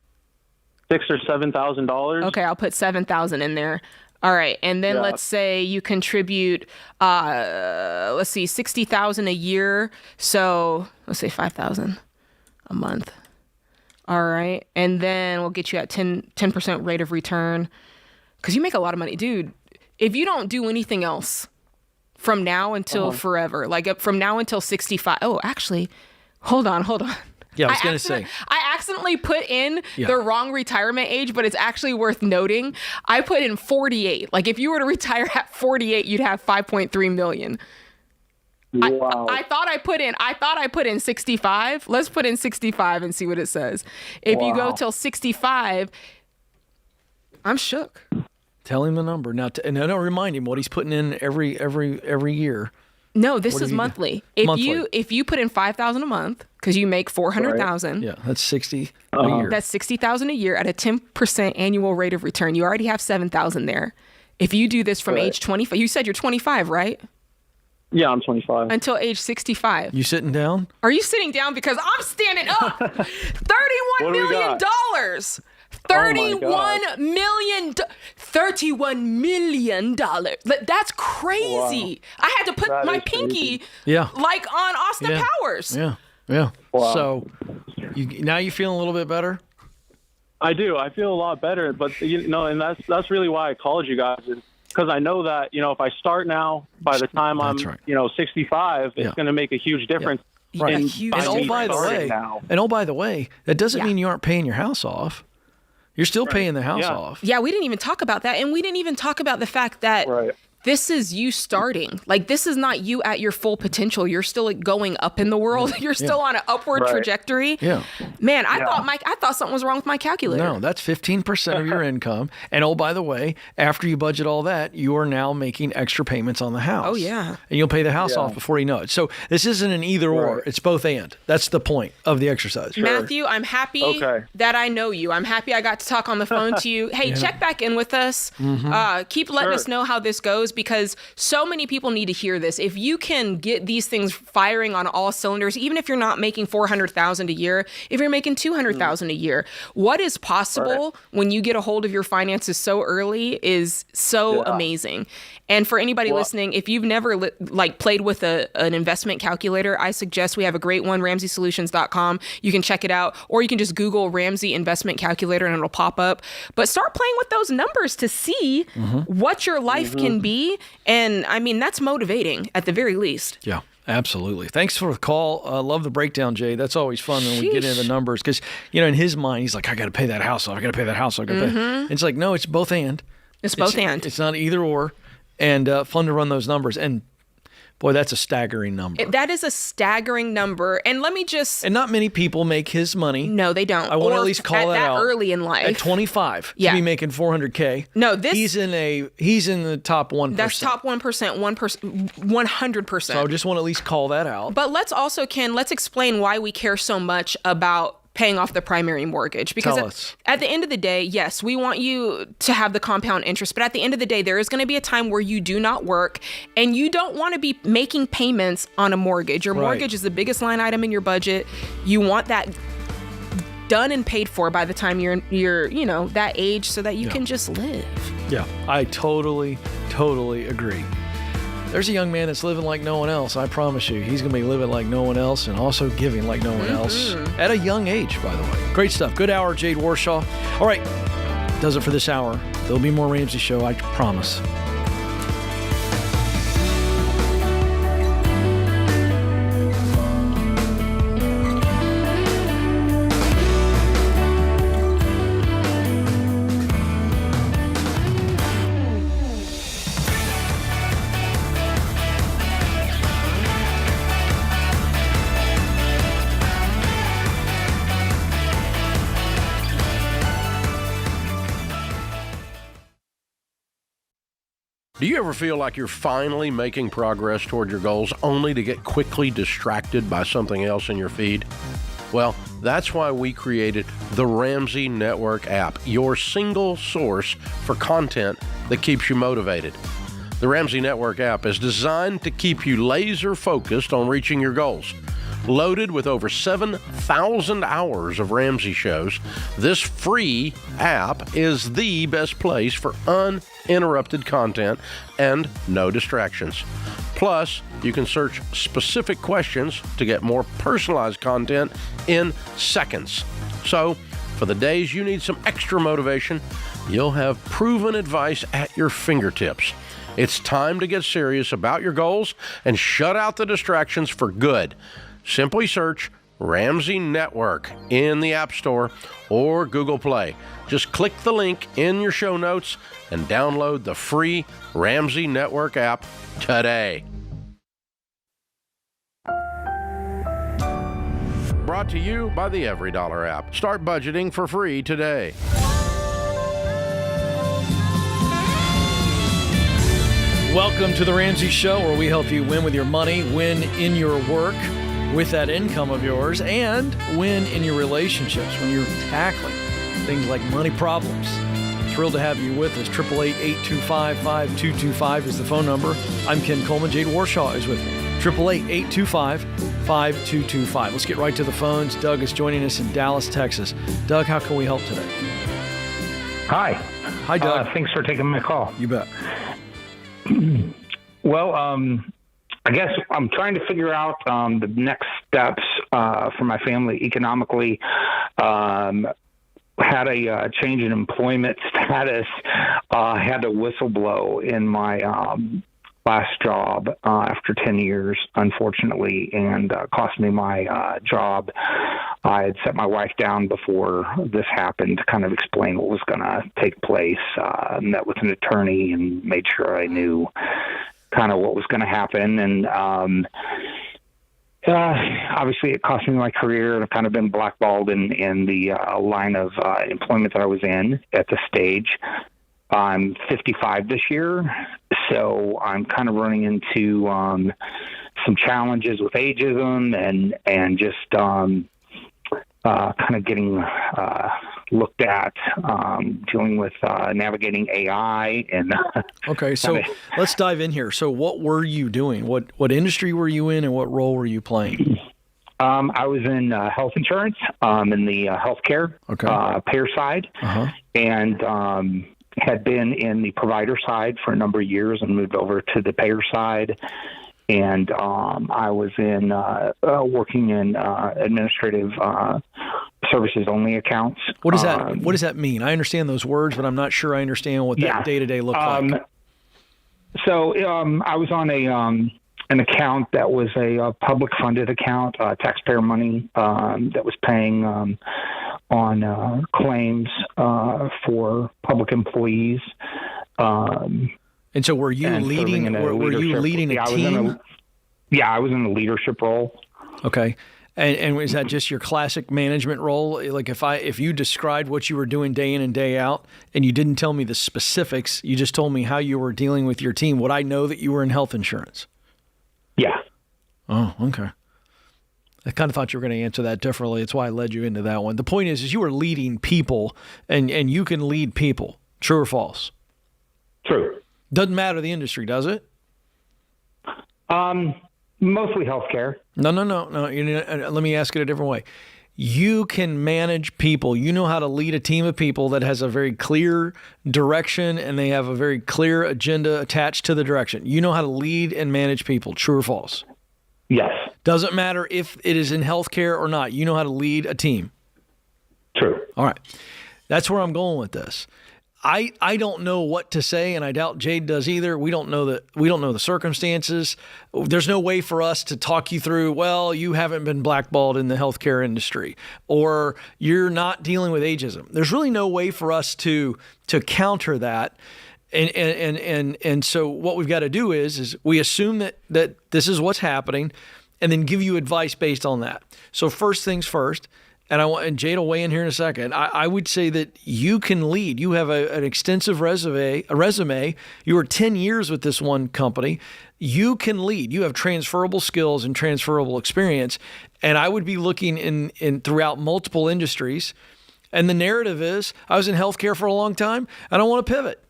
$6,000 or $7,000. Okay, I'll put $7,000 in there. All right, and then let's say you contribute, $60,000 a year. So let's say $5,000 a month. All right, and then we'll get you at 10% rate of return, because you make a lot of money, dude. If you don't do anything else from now until forever, like from now until 65. Oh, actually, hold on. Yeah, I was going to say. I accidentally put in the wrong retirement age, but it's actually worth noting. I put in 48. Like if you were to retire at 48, you'd have $5.3 million. Wow. I thought I put in 65. Let's put in 65 and see what it says. If you go till 65, I'm shook. Tell him the number now, and don't remind him what he's putting in every year. No, this is monthly. If you put in $5,000 a month because you make $400,000, that's $60,000 a year. That's $60,000 a year at a 10% annual rate of return. You already have $7,000 there. If you do this from age 25, you said you're 25, right? Yeah, I'm 25. Until age 65. You sitting down? Are you sitting down? Because I'm standing up. $31 million. $31 million. That's crazy. Wow. I had to put my pinky like on Austin Powers. Yeah. Wow. So now you feeling a little bit better? I do. I feel a lot better, but and that's really why I called you guys, because I know that if I start now, by the time I'm 65, it's going to make a huge difference. Right. And by the way, that doesn't mean you aren't paying your house off. You're still paying the house off. Yeah, we didn't even talk about that. And we didn't even talk about the fact that this is you starting. Like, this is not you at your full potential. You're still going up in the world. You're still on an upward trajectory. Yeah. Man, I thought something was wrong with my calculator. No, that's 15% of your income. And oh, by the way, after you budget all that, you are now making extra payments on the house. Oh, yeah. And you'll pay the house off before you know it. So this isn't an either or. It's both and. That's the point of the exercise. Sure. Matthew, I'm happy that I know you. I'm happy I got to talk on the phone to you. Hey, check back in with us. Keep letting us know how this goes, because so many people need to hear this. If you can get these things firing on all cylinders, even if you're not making $400,000 a year, if you're making $200,000 a year, what is possible when you get a hold of your finances so early is so amazing. And for anybody listening, if you've never played with an investment calculator, I suggest we have a great one, RamseySolutions.com. You can check it out, or you can just Google Ramsey investment calculator and it'll pop up. But start playing with those numbers to see what your life can be. And I mean, that's motivating at the very least. Yeah. Absolutely. Thanks for the call. Love the breakdown, Jay. That's always fun when we get into the numbers, because in his mind, he's like, I got to pay that house off. I got to pay that house off. I got to pay. It's like, no, it's both and. It's both and. It's not either or. And fun to run those numbers. And boy, that's a staggering number. That is a staggering number. And let me just... And not many people make his money. No, they don't. I want to at least call that out. Early in life. At 25, to be making $400K. No, he's in the top 1%. That's top 1%, 100%. So I just want to at least call that out. But let's also, Ken, let's explain why we care so much about paying off the primary mortgage. Because at the end of the day, yes, we want you to have the compound interest, but at the end of the day, there is going to be a time where you do not work and you don't want to be making payments on a mortgage. Your mortgage is the biggest line item in your budget. You want that done and paid for by the time you're that age, so that you can just live. Yeah, I totally agree. There's a young man that's living like no one else. I promise you, he's going to be living like no one else and also giving like no one else at a young age, by the way. Great stuff. Good hour, Jade Warshaw. All right, does it for this hour. There'll be more Ramsey Show, I promise. Do you ever feel like you're finally making progress toward your goals only to get quickly distracted by something else in your feed? Well, that's why we created the Ramsey Network app, your single source for content that keeps you motivated. The Ramsey Network app is designed to keep you laser focused on reaching your goals. Loaded with over 7,000 hours of Ramsey shows, this free app is the best place for uninterrupted content and no distractions. Plus, you can search specific questions to get more personalized content in seconds. So, for the days you need some extra motivation, you'll have proven advice at your fingertips. It's time to get serious about your goals and shut out the distractions for good. Simply search Ramsey Network in the App Store or Google Play. Just click the link in your show notes and download the free Ramsey Network app today. Brought to you by the EveryDollar app. Start budgeting for free today. Welcome to the Ramsey Show, where we help you win with your money, win in your work with that income of yours, and win in your relationships when you're tackling things like money problems. Thrilled to have you with us. 888-825-5225 is the phone number. I'm Ken Coleman. Jade Warshaw is with me. 888-825-5225. Let's get right to the phones. Doug is joining us in Dallas, Texas. Doug, how can we help today? Hi. Hi, Doug. Thanks for taking my call. You bet. Well, I guess I'm trying to figure out the next steps for my family economically. Had a change in employment status. Had to whistleblow in my last job after 10 years, unfortunately, and cost me my job. I had set my wife down before this happened to kind of explain what was going to take place. Met with an attorney and made sure I knew kind of what was going to happen. And obviously it cost me my career, and I've kind of been blackballed in the line of employment that I was in at the stage. I'm 55 this year, so I'm kind of running into some challenges with ageism and just kind of getting looked at, dealing with navigating AI. And okay, so let's dive in here. So what were you doing? What industry were you in, and what role were you playing? I was in health insurance, in the healthcare payer side, and had been in the provider side for a number of years and moved over to the payer side. And I was in working in administrative services only accounts. What does that mean? I understand those words, but I'm not sure I understand what that day-to-day looked like. So I was on an account that was a public funded account, taxpayer money that was paying on claims for public employees. And so were you leading a team? I was in a leadership role. Okay. And is that just your classic management role? Like if you described what you were doing day in and day out and you didn't tell me the specifics, you just told me how you were dealing with your team, would I know that you were in health insurance? Yeah. Oh, okay. I kind of thought you were going to answer that differently. That's why I led you into that one. The point is you were leading people, and you can lead people. True or false? True. Doesn't matter the industry, does it? Mostly healthcare. No. Let me ask it a different way. You can manage people. You know how to lead a team of people that has a very clear direction, and they have a very clear agenda attached to the direction. You know how to lead and manage people. True or false? Yes. Doesn't matter if it is in healthcare or not. You know how to lead a team. True. All right. That's where I'm going with this. I don't know what to say, and I doubt Jade does either. We don't know the circumstances. There's no way for us to talk you through, well, you haven't been blackballed in the healthcare industry, or you're not dealing with ageism. There's really no way for us to counter that. And so what we've got to do is we assume that this is what's happening, and then give you advice based on that. So first things first. And Jade will weigh in here in a second. I would say that you can lead. You have an extensive resume. You were 10 years with this one company. You can lead. You have transferable skills and transferable experience. And I would be looking in throughout multiple industries. And the narrative is, I was in healthcare for a long time, and I want to pivot.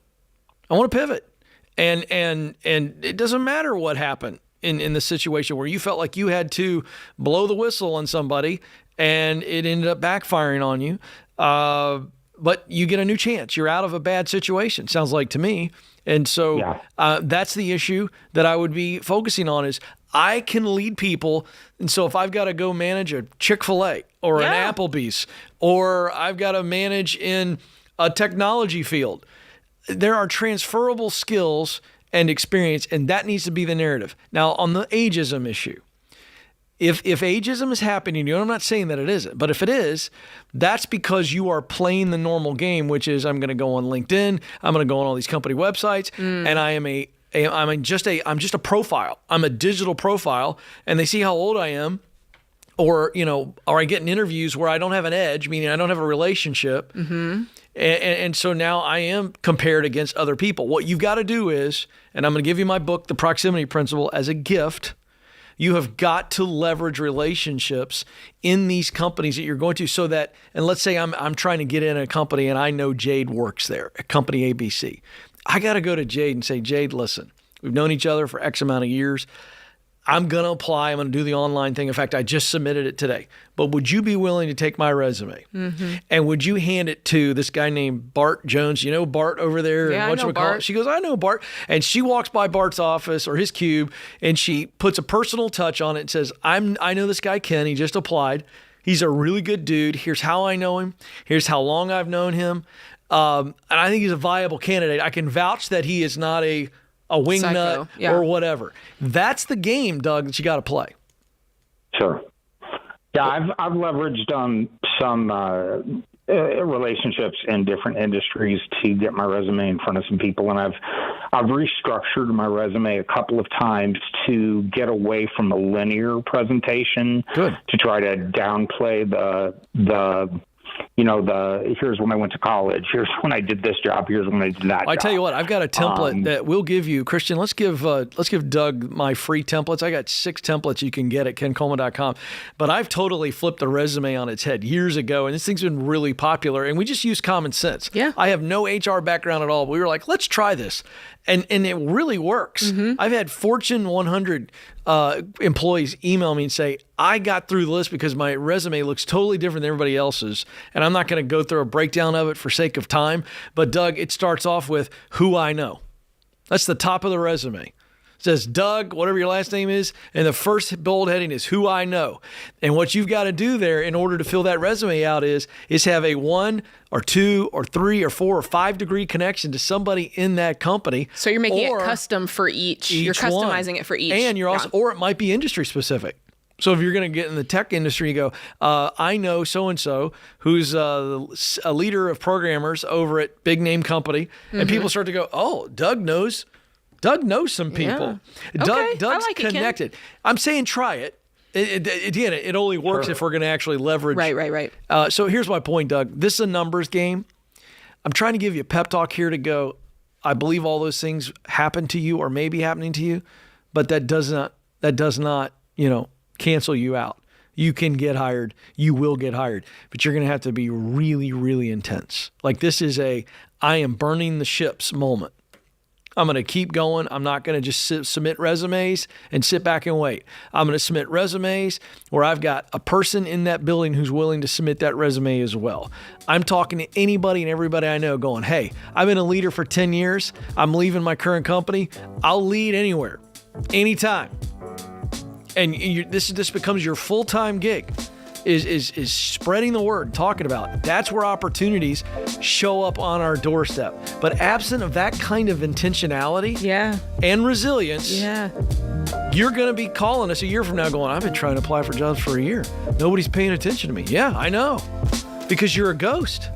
And it doesn't matter what happened in the situation where you felt like you had to blow the whistle on somebody and it ended up backfiring on you. But you get a new chance. You're out of a bad situation, sounds like to me. And so that's the issue that I would be focusing on is I can lead people. And so if I've got to go manage a Chick-fil-A or an Applebee's, or I've got to manage in a technology field, there are transferable skills and experience, and that needs to be the narrative. Now, on the ageism issue, if ageism is happening, I'm not saying that it isn't, but if it is, that's because you are playing the normal game, which is I'm going to go on LinkedIn, I'm going to go on all these company websites, and I'm just a profile. I'm a digital profile, and they see how old I am, or I get in interviews where I don't have an edge, meaning I don't have a relationship. Mm-hmm. And so now I am compared against other people. What you've got to do is, and I'm going to give you my book, The Proximity Principle, as a gift. You have got to leverage relationships in these companies that you're going to, so that, and let's say I'm trying to get in a company and I know Jade works there at company ABC. I got to go to Jade and say, Jade, listen, we've known each other for X amount of years. I'm going to apply. I'm going to do the online thing. In fact, I just submitted it today. But would you be willing to take my resume? Mm-hmm. And would you hand it to this guy named Bart Jones? You know Bart over there? Yeah, I know Bart. She goes, I know Bart. And she walks by Bart's office or his cube, and she puts a personal touch on it and says, I know this guy, Ken. He just applied. He's a really good dude. Here's how I know him. Here's how long I've known him. And I think he's a viable candidate. I can vouch that he is not a wingnut or whatever. That's the game, Doug, that you got to play. Sure. Yeah, I've leveraged some relationships in different industries to get my resume in front of some people, and I've restructured my resume a couple of times to get away from the linear presentation. Good. To try to downplay the here's when I went to college, here's when I did this job, here's when I did that I job. tell you what, I've got a template that we'll give you. Christian, let's give Doug my free templates. I got 6 templates you can get at kencoleman.com. But I've totally flipped the resume on its head years ago, and this thing's been really popular, and we just use common sense. Yeah. I have no HR background at all, but we were like, let's try this. And it really works. Mm-hmm. I've had Fortune 100 employees email me and say, I got through the list because my resume looks totally different than everybody else's, and I'm not going to go through a breakdown of it for sake of time. But, Doug, it starts off with who I know. That's the top of the resume. It says Doug, whatever your last name is, and the first bold heading is who I know. And what you've got to do there in order to fill that resume out is have a 1 or 2 or 3 or 4 or 5 degree connection to somebody in that company. So you're making it custom for each. You're customizing it for each. And you're also, or it might be industry specific. So if you're going to get in the tech industry, you go, I know so-and-so who's a leader of programmers over at big name company. Mm-hmm. And people start to go, oh, Doug knows some people. Yeah. Doug's I like connected. I'm saying try it. It only works if we're going to actually leverage. Right. So here's my point, Doug. This is a numbers game. I'm trying to give you a pep talk here to go, I believe all those things happen to you or may be happening to you, but that does not, cancel you out. You can get hired. You will get hired, but you're going to have to be really, really intense. Like this is I am burning the ships moment. I'm going to keep going. I'm not going to just submit resumes and sit back and wait. I'm going to submit resumes where I've got a person in that building who's willing to submit that resume as well. I'm talking to anybody and everybody I know going, hey, I've been a leader for 10 years. I'm leaving my current company. I'll lead anywhere, anytime. And this becomes your full-time gig. Is spreading the word, talking about it. That's where opportunities show up on our doorstep. But absent of that kind of intentionality and resilience, you're going to be calling us a year from now going, I've been trying to apply for jobs for a year. Nobody's paying attention to me. Yeah, I know. Because you're a ghost.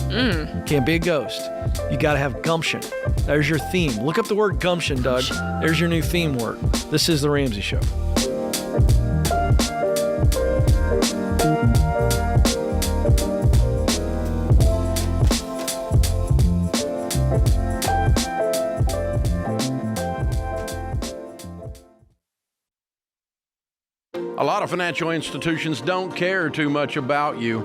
Can't be a ghost. You got to have gumption. There's your theme. Look up the word gumption, Doug. There's your new theme word. This is The Ramsey Show. A lot of financial institutions don't care too much about you,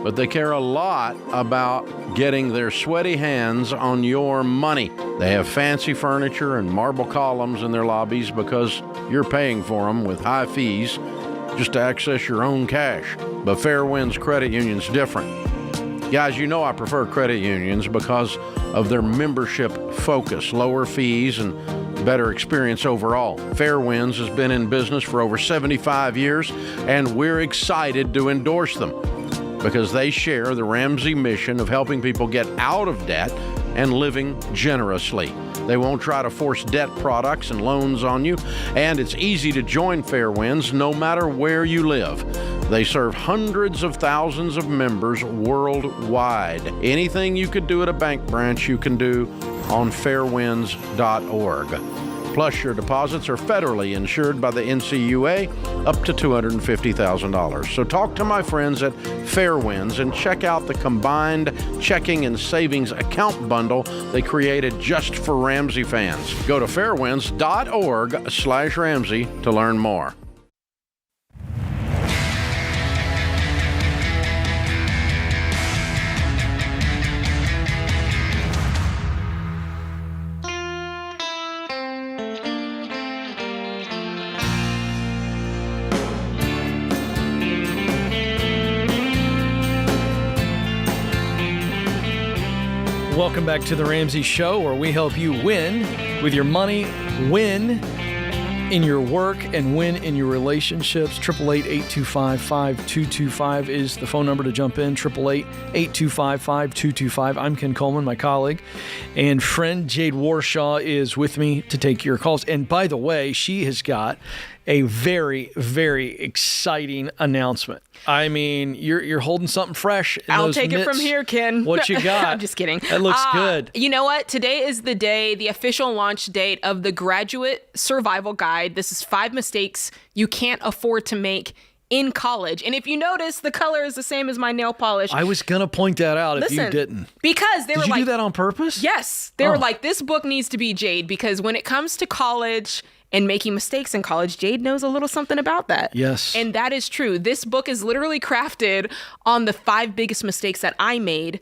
but they care a lot about getting their sweaty hands on your money. They have fancy furniture and marble columns in their lobbies because you're paying for them with high fees just to access your own cash. But Fairwinds Credit Union's different. Guys, you know I prefer credit unions because of their membership focus, lower fees, and better experience overall. Fairwinds has been in business for over 75 years, and we're excited to endorse them because they share the Ramsey mission of helping people get out of debt and living generously. They won't try to force debt products and loans on you, and it's easy to join Fairwinds no matter where you live. They serve hundreds of thousands of members worldwide. Anything you could do at a bank branch, you can do on fairwinds.org. Plus, your deposits are federally insured by the NCUA up to $250,000. So talk to my friends at Fairwinds and check out the combined checking and savings account bundle they created just for Ramsey fans. Go to fairwinds.org/Ramsey to learn more. Welcome back to the Ramsey Show, where we help you win with your money, win in your work, and win in your relationships. 888-825-5225 is the phone number to jump in. 888-825-5225. I'm Ken Coleman, my colleague, and friend Jade Warshaw is with me to take your calls. And by the way, she has got a very, very exciting announcement. I mean, you're holding something fresh. I'll take it from here, Ken. What you got? I'm just kidding. That looks good. You know what? Today is the day, the official launch date of the Graduate Survival Guide. This is 5 mistakes you can't afford to make in college. And if you notice, the color is the same as my nail polish. I was going to point that out if you didn't. Because they were like... Did you do that on purpose? Yes. They were like, this book needs to be Jade, because when it comes to college and making mistakes in college, Jade knows a little something about that. Yes. And that is true. This book is literally crafted on the 5 biggest mistakes that I made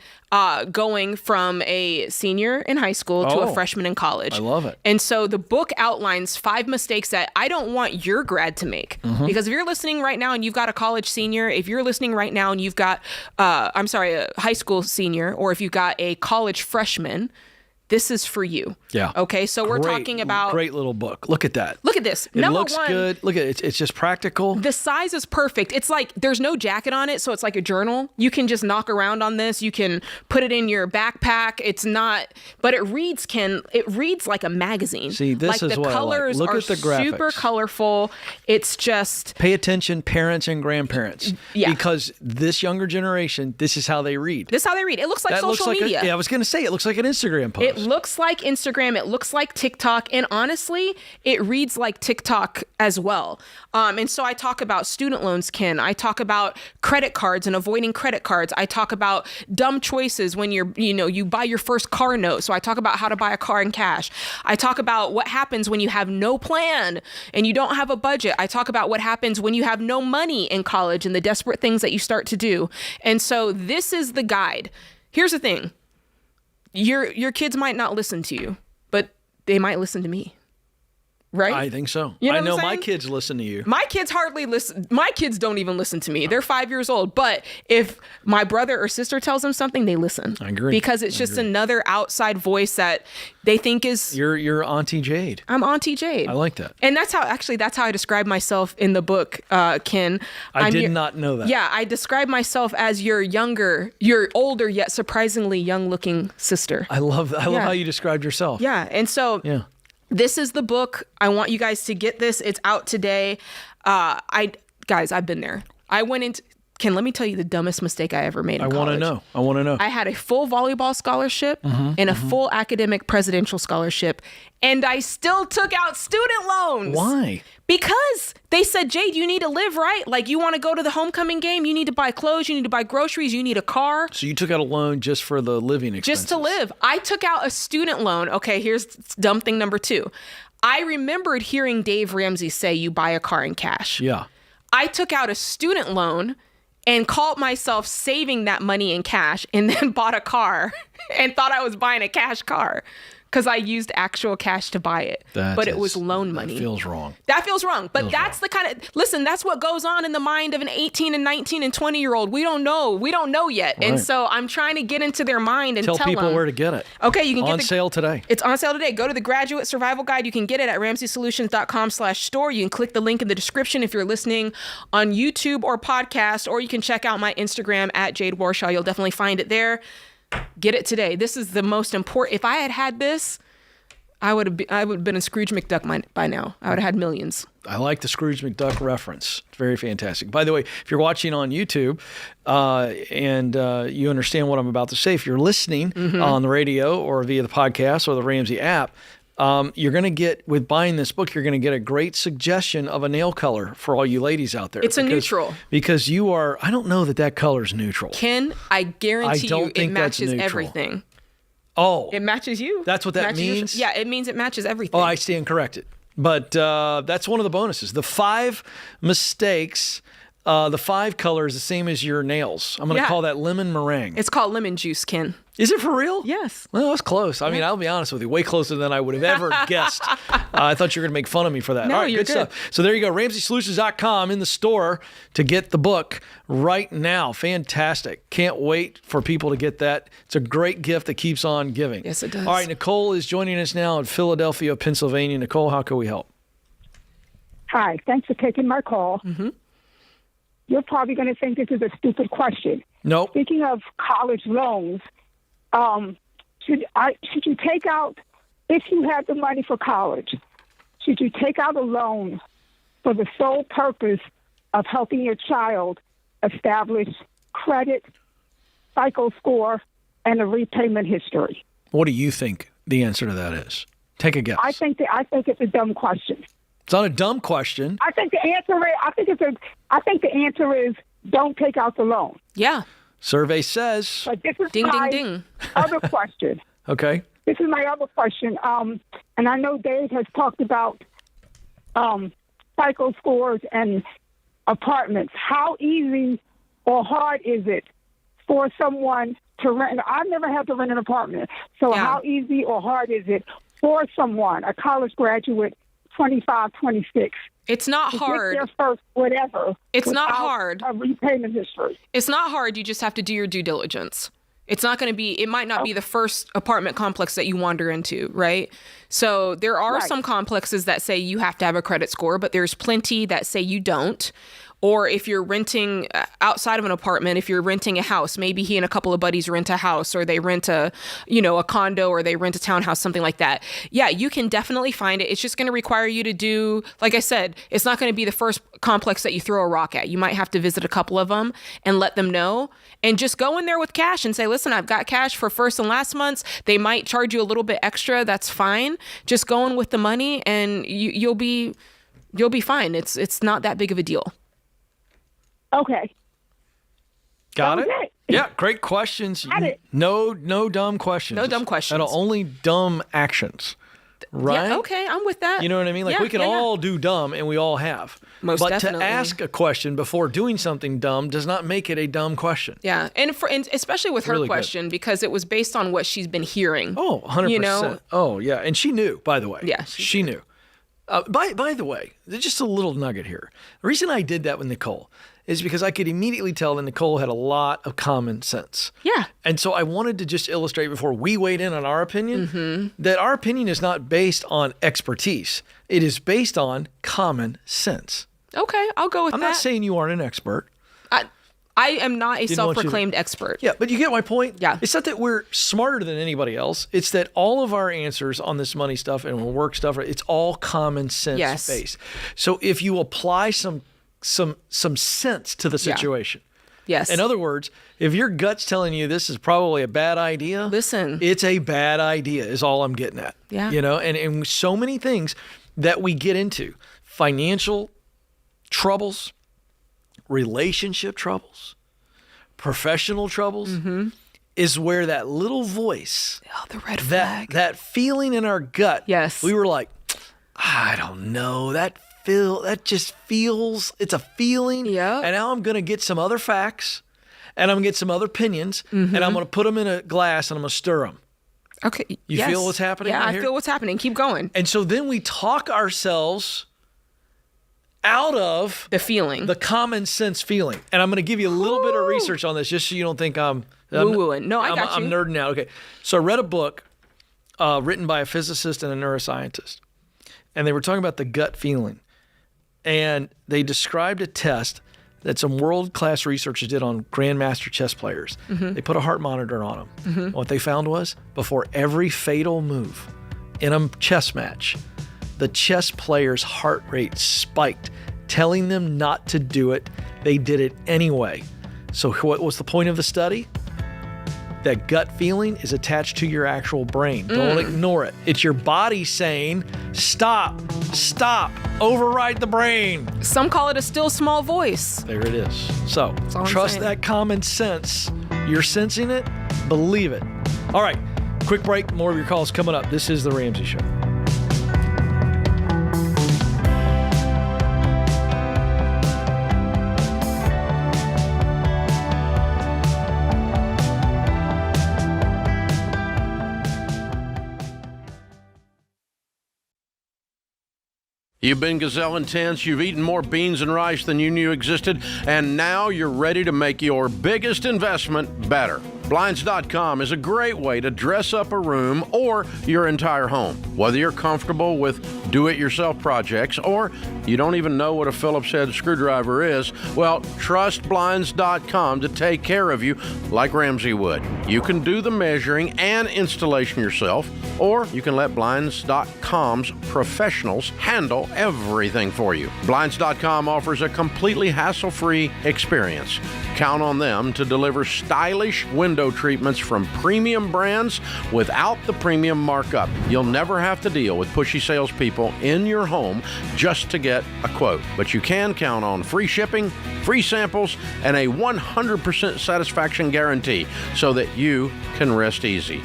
going from a senior in high school to a freshman in college. I love it. And so the book outlines 5 mistakes that I don't want your grad to make. Mm-hmm. Because if you're listening right now and you've got a college senior, if you're listening right now and you've got, a high school senior, or if you've got a college freshman, this is for you. Yeah. Okay. So we're talking about... Great little book. Look at that. Look at this. It looks good. Look at it. It's just practical. The size is perfect. It's like there's no jacket on it, so it's like a journal. You can just knock around on this. You can put it in your backpack. It's not... But it reads, it reads like a magazine. See, this is what I like. The colors Look are at the graphics. super colorful. It's just... Pay attention, parents and grandparents. Yeah. Because this younger generation, this is how they read. This is how they read. It looks like social media. I was going to say, it looks like an Instagram post. It looks like Instagram. It looks like TikTok. And honestly, it reads like TikTok as well. And so I talk about student loans, Ken. I talk about credit cards and avoiding credit cards. I talk about dumb choices when you buy your first car note. So I talk about how to buy a car in cash. I talk about what happens when you have no plan and you don't have a budget. I talk about what happens when you have no money in college and the desperate things that you start to do. And so this is the guide. Here's the thing. Your kids might not listen to you, but they might listen to me. Right? I think so. You know I know what I'm my saying? kids listen to you. My kids hardly listen. My kids don't even listen to me. They're 5 years old. But if my brother or sister tells them something, they listen. I agree. Because it's just another outside voice that they think is... You're Auntie Jade. I'm Auntie Jade. I like that. And that's how I describe myself in the book, Ken. I did not know that. Yeah, I describe myself as your older yet surprisingly young looking sister. I love how you described yourself. Yeah. And so... Yeah. This is the book. I want you guys to get this. It's out today. Guys, I've been there. I went into... Ken, let me tell you the dumbest mistake I ever made in college. I want to know. I had a full volleyball scholarship and a full academic presidential scholarship, and I still took out student loans. Why? Because they said, Jade, you need to live, right? Like, you want to go to the homecoming game, you need to buy clothes, you need to buy groceries, you need a car. So you took out a loan just for the living expenses? Just to live. I took out a student loan. Okay, here's dumb thing number 2. I remembered hearing Dave Ramsey say you buy a car in cash. Yeah. I took out a student loan and called myself saving that money in cash and then bought a car and thought I was buying a cash car because I used actual cash to buy it. But it was loan money. That feels wrong. That feels wrong. But that's the kind of... Listen, that's what goes on in the mind of an 18 and 19 and 20-year-old. We don't know. We don't know yet. Right. And so I'm trying to get into their mind and tell people them, where to get it. Okay, you can get on sale today. It's on sale today. Go to the Graduate Survival Guide. You can get it at RamseySolutions.com/store. You can click the link in the description if you're listening on YouTube or podcast, or you can check out my Instagram at Jade Warshaw. You'll definitely find it there. Get it today. This is the most important. If I had this, I would have been a Scrooge McDuck by now. I would have had millions. I like the Scrooge McDuck reference. It's very fantastic. By the way, if you're watching on YouTube and you understand what I'm about to say, if you're listening on the radio or via the podcast or the Ramsey app, you're going to get, with buying this book, you're going to get a great suggestion of a nail color for all you ladies out there. It's a neutral. Because you are, I don't know that color's neutral. Ken, I guarantee you it matches everything. Oh. It matches you. That's what that means? Yeah, it means it matches everything. Oh, I stand corrected. But that's one of the bonuses. The 5 mistakes, the 5 colors, the same as your nails. I'm going to call that lemon meringue. It's called lemon juice, Ken. Is it for real? Yes. Well, that's close. I mean, I'll be honest with you, way closer than I would have ever guessed I thought you were going to make fun of me for that. No, All right, you're good stuff. So there you go. RamseySolutions.com in the store to get the book right now. Fantastic. Can't wait for people to get that. It's a great gift that keeps on giving. Yes, it does. All right, Nicole is joining us now in Philadelphia, Pennsylvania. Nicole, how can we help? Hi, thanks for taking my call. Mm-hmm. You're probably going to think this is a stupid question. Nope. Speaking of college loans, should you take out, if you had the money for college, should you take out a loan for the sole purpose of helping your child establish credit, FICO score, and a repayment history? What do you think the answer to that is? Take a guess. I think it's a dumb question. It's not a dumb question. I think the answer is don't take out the loan. Yeah. Survey says. But this is Ding, my ding, ding. other question. Okay. This is my other question. And I know Dave has talked about FICO scores and apartments. How easy or hard is it for someone to rent? I've never had to rent an apartment. So how easy or hard is it for someone, a college graduate, 25, 26? It's not hard. Get their first whatever. It's not without hard. A repayment history. It's not hard. You just have to do your due diligence. It's not going to be, it might not be the first apartment complex that you wander into, right? So there are some complexes that say you have to have a credit score, but there's plenty that say you don't. Or if you're renting outside of an apartment, if you're renting a house, maybe he and a couple of buddies rent a house, or they rent a condo, or they rent a townhouse, something like that. Yeah, you can definitely find it. It's just going to require you to do, like I said, it's not going to be the first complex that you throw a rock at. You might have to visit a couple of them and let them know, and just go in there with cash and say, listen, I've got cash for first and last months. They might charge you a little bit extra. That's fine. Just go in with the money and you'll be fine. It's not that big of a deal. Okay. Got it? Okay. Yeah, great questions. Got it. No dumb questions. No dumb questions. Only dumb actions. Right? Yeah, okay, I'm with that. You know what I mean? Like we can all do dumb, and we all have. Most but definitely. to ask a question before doing something dumb does not make it a dumb question. Yeah, and especially with her Really question, because it was based on what she's been hearing. Oh, 100%. You know? Oh, yeah. And she knew, by the way. Yeah, she knew. By the way, just a little nugget here. The reason I did that with Nicole is because I could immediately tell that Nicole had a lot of common sense. Yeah. And so I wanted to just illustrate before we weighed in on our opinion that our opinion is not based on expertise. It is based on common sense. Okay, I'll go with that. I'm not saying you aren't an expert. I am not a Didn't want you to- self-proclaimed expert. Yeah, but you get my point? Yeah. It's not that we're smarter than anybody else. It's that all of our answers on this money stuff and work stuff, it's all common sense based. So if you apply some sense to the situation. Yes. In other words, if your gut's telling you this is probably a bad idea, listen, it's a bad idea is all I'm getting at. Yeah. You know, and so many things that we get into, financial troubles, relationship troubles, professional troubles, is where that little voice, the red flag, that feeling in our gut, yes, we were like, I don't know, that just feels, it's a feeling. Yeah. And now I'm going to get some other facts and I'm going to get some other opinions and I'm going to put them in a glass and I'm going to stir them. Okay. You feel what's happening? Yeah, right I here? feel what's happening. Keep going. And so then we talk ourselves out of the feeling, the common sense feeling. And I'm going to give you a little bit of research on this just so you don't think I'm woo-wooing. No, I got you. I'm nerding out. Okay. So I read a book written by a physicist and a neuroscientist. And they were talking about the gut feeling. And they described a test that some world-class researchers did on grandmaster chess players. They put a heart monitor on them. What they found was, before every fatal move in a chess match, the chess player's heart rate spiked, telling them not to do it. They did it anyway. So what was the point of the study? That gut feeling is attached to your actual brain. Don't ignore it. It's your body saying, stop, override the brain. Some call it a still small voice. There it is. So all I'm trust saying. that common sense. You're sensing it, believe it. All right, quick break. More of your calls coming up. This is The Ramsey Show. You've been gazelle intense, you've eaten more beans and rice than you knew existed, and now you're ready to make your biggest investment better. Blinds.com is a great way to dress up a room or your entire home. Whether you're comfortable with do-it-yourself projects or you don't even know what a Phillips head screwdriver is, well, trust Blinds.com to take care of you like Ramsey would. You can do the measuring and installation yourself, or you can let Blinds.com's professionals handle everything for you. Blinds.com offers a completely hassle-free experience. Count on them to deliver stylish window treatments from premium brands without the premium markup. You'll never have to deal with pushy salespeople in your home just to get a quote. But you can count on free shipping, free samples, and a 100% satisfaction guarantee so that you can rest easy.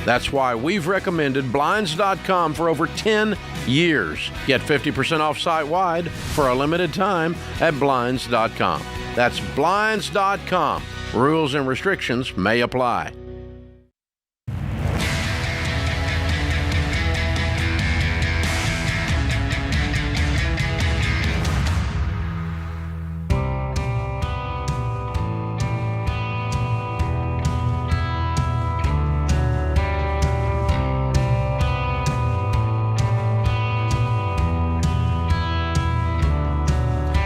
That's why we've recommended Blinds.com for over 10 years. Get 50% off site-wide for a limited time at Blinds.com. That's Blinds.com. Rules and restrictions may apply.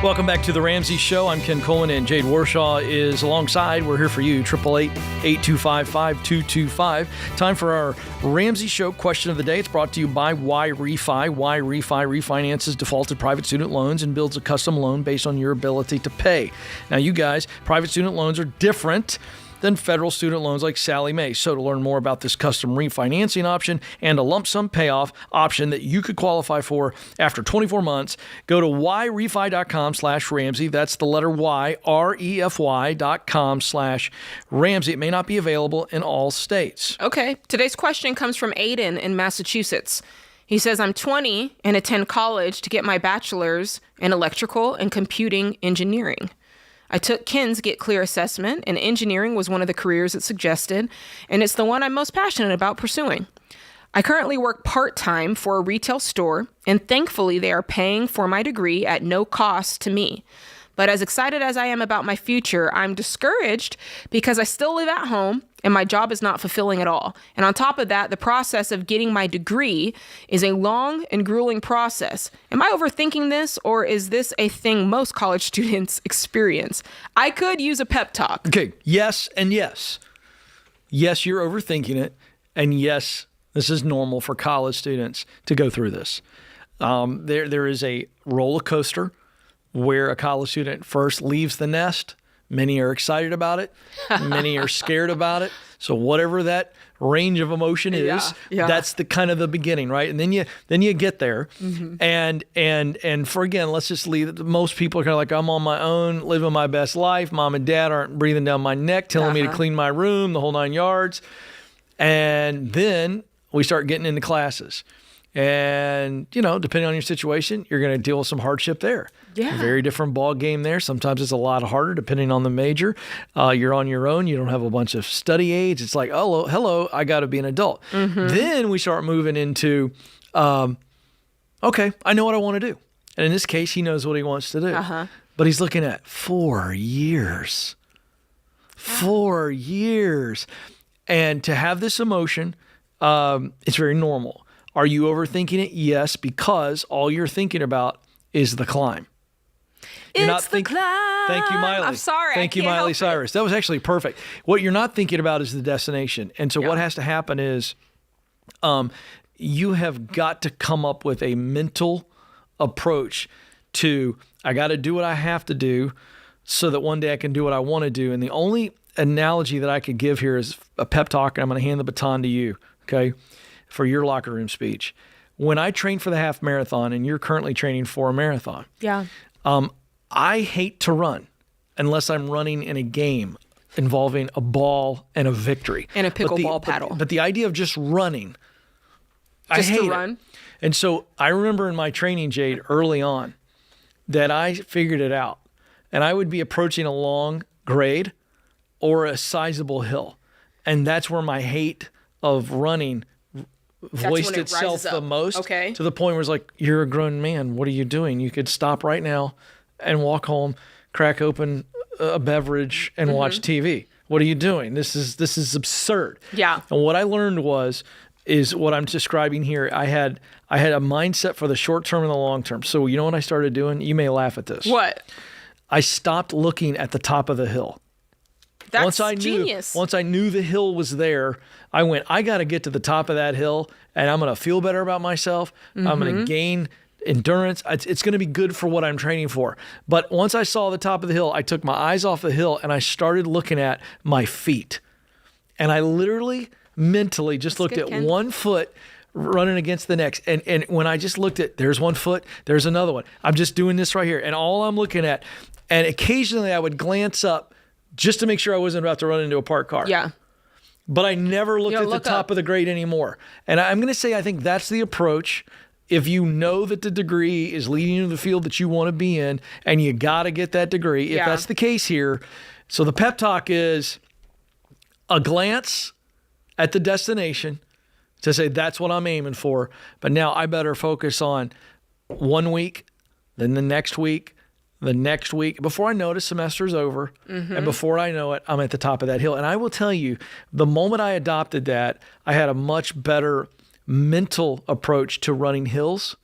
Welcome back to the Ramsey Show. I'm Ken Coleman, and Jade Warshaw is alongside. We're here for you, 888-825-5225. Time for our Ramsey Show question of the day. It's brought to you by Why Refi. Why Refi refinances defaulted private student loans and builds a custom loan based on your ability to pay. Now, you guys, private student loans are different than federal student loans like Sallie Mae. So to learn more about this custom refinancing option and a lump sum payoff option that you could qualify for after 24 months, go to whyrefi.com/Ramsey. That's the letter Y, REFY.com/Ramsey. It may not be available in all states. Okay. Today's question comes from Aiden in Massachusetts. He says, I'm 20 and attend college to get my bachelor's in electrical and computing engineering. I took Ken's Get Clear assessment, and engineering was one of the careers it suggested, and it's the one I'm most passionate about pursuing. I currently work part-time for a retail store, and thankfully they are paying for my degree at no cost to me. But as excited as I am about my future, I'm discouraged because I still live at home and my job is not fulfilling at all. And on top of that, the process of getting my degree is a long and grueling process. Am I overthinking this, or is this a thing most college students experience? I could use a pep talk. Okay, yes and yes. Yes, you're overthinking it, and yes, this is normal for college students to go through this. There is a roller coaster where a college student first leaves the nest. Many are excited about it. Many are scared about it. So whatever that range of emotion is, that's the kind of the beginning, right? And then you get there, and for again, let's just leave it. Most people are kind of like, I'm on my own, living my best life. Mom and dad aren't breathing down my neck, telling me to clean my room, the whole 9 yards. And then we start getting into classes. And, depending on your situation, you're going to deal with some hardship there. Yeah. A very different ball game there. Sometimes it's a lot harder depending on the major. You're on your own. You don't have a bunch of study aids. It's like, oh, hello, I got to be an adult. Then we start moving into, okay, I know what I want to do. And in this case, he knows what he wants to do. But he's looking at 4 years. 4 years. And to have this emotion, it's very normal. Are you overthinking it? Yes, because all you're thinking about is the climb. You're it's the climb. Thank you, Miley. I'm sorry. Thank you, Miley Cyrus. That was actually perfect. What you're not thinking about is the destination. And so what has to happen is you have got to come up with a mental approach to, I got to do what I have to do so that one day I can do what I want to do. And the only analogy that I could give here is a pep talk, and I'm going to hand the baton to you, okay, for your locker room speech. When I trained for the half marathon, and you're currently training for a marathon, I hate to run unless I'm running in a game involving a ball and a victory. And a pickleball paddle. But the idea of just running, just I hate to run. it. And so I remember in my training, Jade, early on, that I figured it out. And I would be approaching a long grade or a sizable hill. And that's where my hate of running voiced itself the most. Okay. To the point where it's like, you're a grown man. What are you doing? You could stop right now and walk home, crack open a beverage, and watch TV. What are you doing? This is absurd. Yeah. And what I learned is what I'm describing here. I had a mindset for the short term and the long term. So you know what I started doing? You may laugh at this. What? I stopped looking at the top of the hill. That's genius. Once I knew the hill was there, I went, I got to get to the top of that hill, and I'm going to feel better about myself. I'm going to gain endurance. It's going to be good for what I'm training for. But once I saw the top of the hill, I took my eyes off the hill, and I started looking at my feet. And I literally, mentally just looked at Ken. one foot running against the next. And when I just looked at, there's one foot, there's another one. I'm just doing this right here. And all I'm looking at, and occasionally I would glance up just to make sure I wasn't about to run into a parked car. Yeah. But I never looked at the top of the grade anymore. And I'm going to say I think that's the approach. If you know that the degree is leading you to the field that you want to be in, and you got to get that degree, if that's the case here. So the pep talk is a glance at the destination to say that's what I'm aiming for. But now I better focus on 1 week, then the next week, the next week. Before I know it, semester's over, and before I know it, I'm at the top of that hill. And I will tell you, the moment I adopted that, I had a much better mental approach to running hills.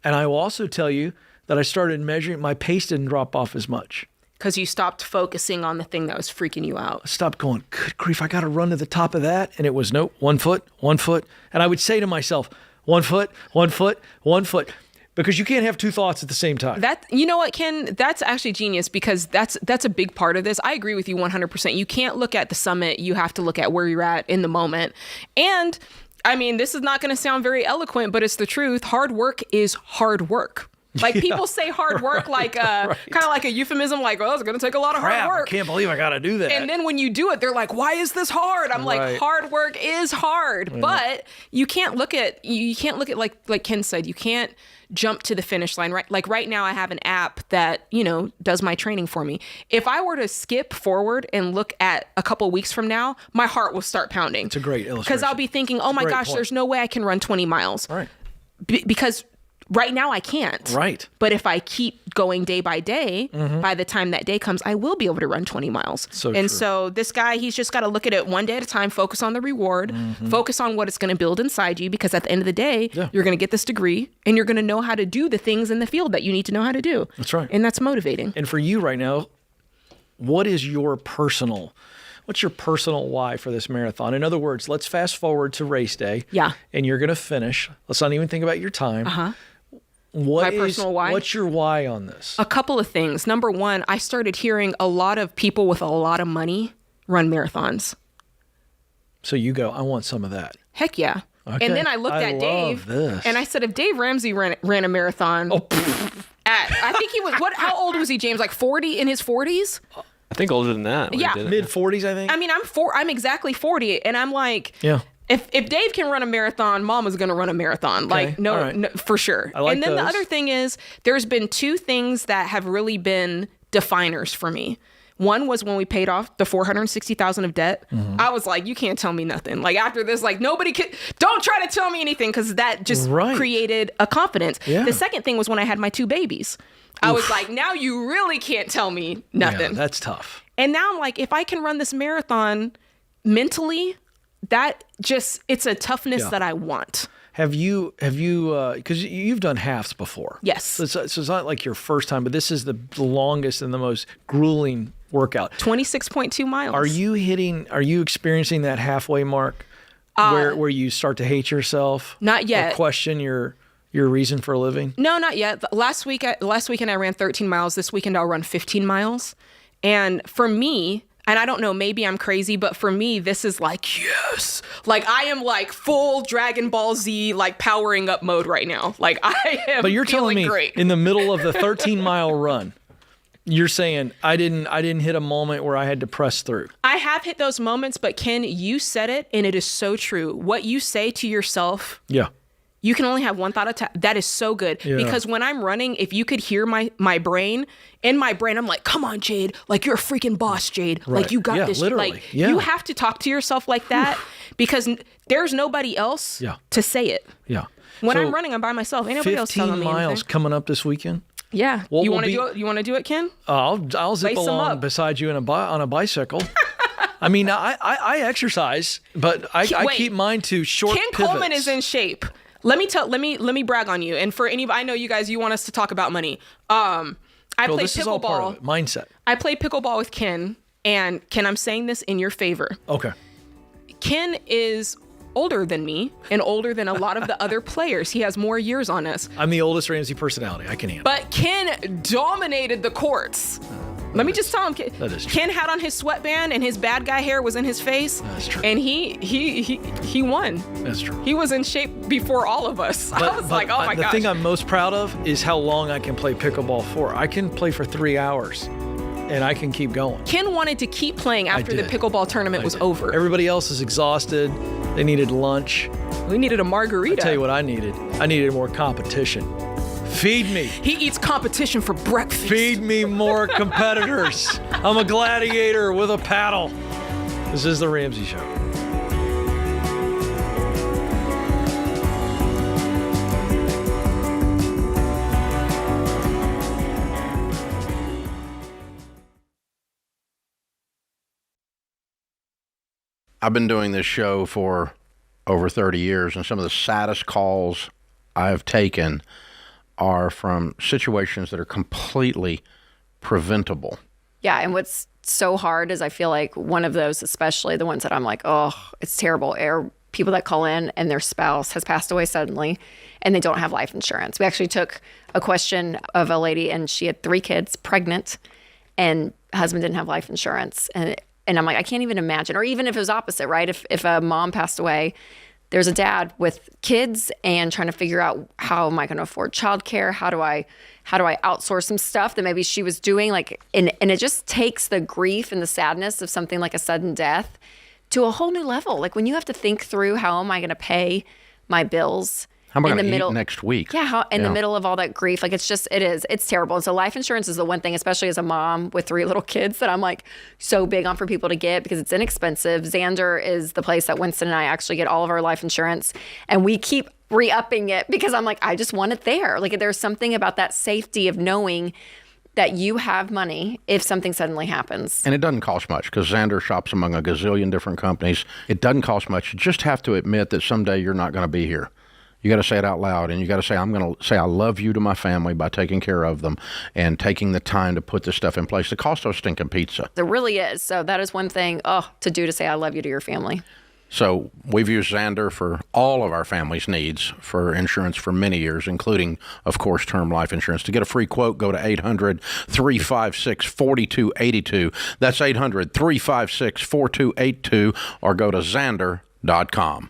And I will also tell you that I started measuring, my pace didn't drop off as much. Because you stopped focusing on the thing that was freaking you out. I stopped going, good grief, I got to run to the top of that. And it was, nope, 1 foot, 1 foot. And I would say to myself, 1 foot, 1 foot, 1 foot. Because you can't have two thoughts at the same time. You know what, Ken? That's actually genius, because that's a big part of this. I agree with you 100%. You can't look at the summit. You have to look at where you're at in the moment. And I mean, this is not going to sound very eloquent, but it's the truth. Hard work is hard work. Like people say hard work like kind of like a euphemism, like, oh, it's going to take a lot of hard work. I can't believe I got to do that. And then when you do it, they're like, why is this hard? I'm like, hard work is hard. But you can't look at like Ken said, you can't jump to the finish line, right? Like right now I have an app that, does my training for me. If I were to skip forward and look at a couple weeks from now, my heart will start pounding. It's a great illustration. Because I'll be thinking, oh my gosh, there's no way I can run 20 miles. Right. Because right now I can't. Right. But if I keep going day by day, by the time that day comes, I will be able to run 20 miles. So this guy, he's just got to look at it one day at a time, focus on the reward, focus on what it's going to build inside you, because at the end of the day, you're going to get this degree and you're going to know how to do the things in the field that you need to know how to do. That's right. And that's motivating. And for you right now, what's your personal why for this marathon? In other words, let's fast forward to race day. Yeah. And you're going to finish. Let's not even think about your time. My personal why? What's your why on this? A couple of things. Number one, I started hearing a lot of people with a lot of money run marathons. So you go, I want some of that. Heck yeah. Okay. And then I looked at Dave, and I said, if Dave Ramsey ran a marathon I think he was, how old was he, James? Like 40, in his 40s? I think older than that. Yeah. Mid-40s, I think. I mean, I'm exactly 40, and I'm like, yeah. If Dave can run a marathon, Mama's going to run a marathon. Okay. Like, no, for sure. I like and then those. the other thing is, there's been two things that have really been definers for me. One was when we paid off the $460,000 of debt. I was like, you can't tell me nothing. Like after this, like nobody can, don't try to tell me anything, because that just created a confidence. Yeah. The second thing was when I had my two babies. I was like, now you really can't tell me nothing. Yeah, that's tough. And now I'm like, if I can run this marathon mentally, that just, it's a toughness that I want. Have you, because you've done halves before. Yes. So it's not like your first time, but this is the longest and the most grueling workout. 26.2 miles. Are you experiencing that halfway mark where you start to hate yourself? Not yet. Or question your reason for living? No, not yet. Last weekend I ran 13 miles. This weekend I'll run 15 miles. And for me, and I don't know, maybe I'm crazy, but for me, this is like, yes. Like I am like full Dragon Ball Z, like powering up mode right now. Like I am. But you're telling me great. In the middle of the 13-mile run, you're saying I didn't hit a moment where I had to press through. I have hit those moments, but Ken, you said it, and it is so true. What you say to yourself, You can only have one thought at a time. That is so good. Yeah. Because when I'm running, if you could hear my brain, in my brain, I'm like, come on, Jade. Like, you're a freaking boss, Jade. Right. Like, you got Yeah, this. literally. Like, Yeah. you have to talk to yourself like that because there's nobody else to say it. Yeah. When So, I'm running, I'm by myself. Ain't nobody else telling 15 me miles anything. coming up this weekend. Yeah. What You will want to be- do it? You want to do it, Ken? I'll zip Lace 'em along up. beside you on a bicycle. I mean, I exercise, but I Wait. keep mine to short Ken pivots. Coleman is in shape. Let me brag on you. And for anybody, I know you guys, you want us to talk about money. I Well, played this is all part of pickleball. it. Mindset. I played pickleball with Ken, and Ken, I'm saying this in your favor. Okay. Ken is older than me and older than a lot of the other players. He has more years on us. I'm the oldest Ramsey personality. I can handle. But Ken dominated the courts. Let me just tell him, That is true. Ken had on his sweatband and his bad guy hair was in his face. That's true. And he won. That's true. He was in shape before all of us. I was like, oh my the gosh. thing I'm most proud of is how long I can play pickleball for. I can play for 3 hours, and I can keep going. Ken wanted to keep playing after the did. pickleball tournament was over. Everybody else is exhausted. They needed lunch. We needed a margarita. I'll tell you what I needed. I needed more competition. Feed me. He eats competition for breakfast. Feed me more competitors. I'm a gladiator with a paddle. This is The Ramsey Show. I've been doing this show for over 30 years, and some of the saddest calls I've taken are from situations that are completely preventable. Yeah, and what's so hard is I feel like one of those, especially the ones that I'm like, oh, it's terrible, are people that call in and their spouse has passed away suddenly and they don't have life insurance. We actually took a question of a lady and she had 3 kids, pregnant, and husband didn't have life insurance. And I'm like, I can't even imagine. Or even if it was opposite, right? If a mom passed away, there's a dad with kids and trying to figure out, how am I going to afford childcare? How do I outsource some stuff that maybe she was doing? Like, and it just takes the grief and the sadness of something like a sudden death to a whole new level. Like when you have to think through, how am I going to pay my bills? How am I in going the to middle eat next week? Yeah, in the middle of all that grief, like it's terrible. And so life insurance is the one thing, especially as a mom with 3 little kids, that I'm like so big on for people to get because it's inexpensive. Xander is the place that Winston and I actually get all of our life insurance, and we keep re-upping it because I'm like, I just want it there. Like there's something about that safety of knowing that you have money if something suddenly happens. And it doesn't cost much because Xander shops among a gazillion different companies. It doesn't cost much. You just have to admit that someday you're not going to be here. You got to say it out loud, and you got to say, I'm going to say I love you to my family by taking care of them and taking the time to put this stuff in place. It costs us stinking pizza. It really is. So that is one thing to do, to say I love you to your family. So we've used Xander for all of our family's needs for insurance for many years, including, of course, term life insurance. To get a free quote, go to 800-356-4282. That's 800-356-4282, or go to Xander.com.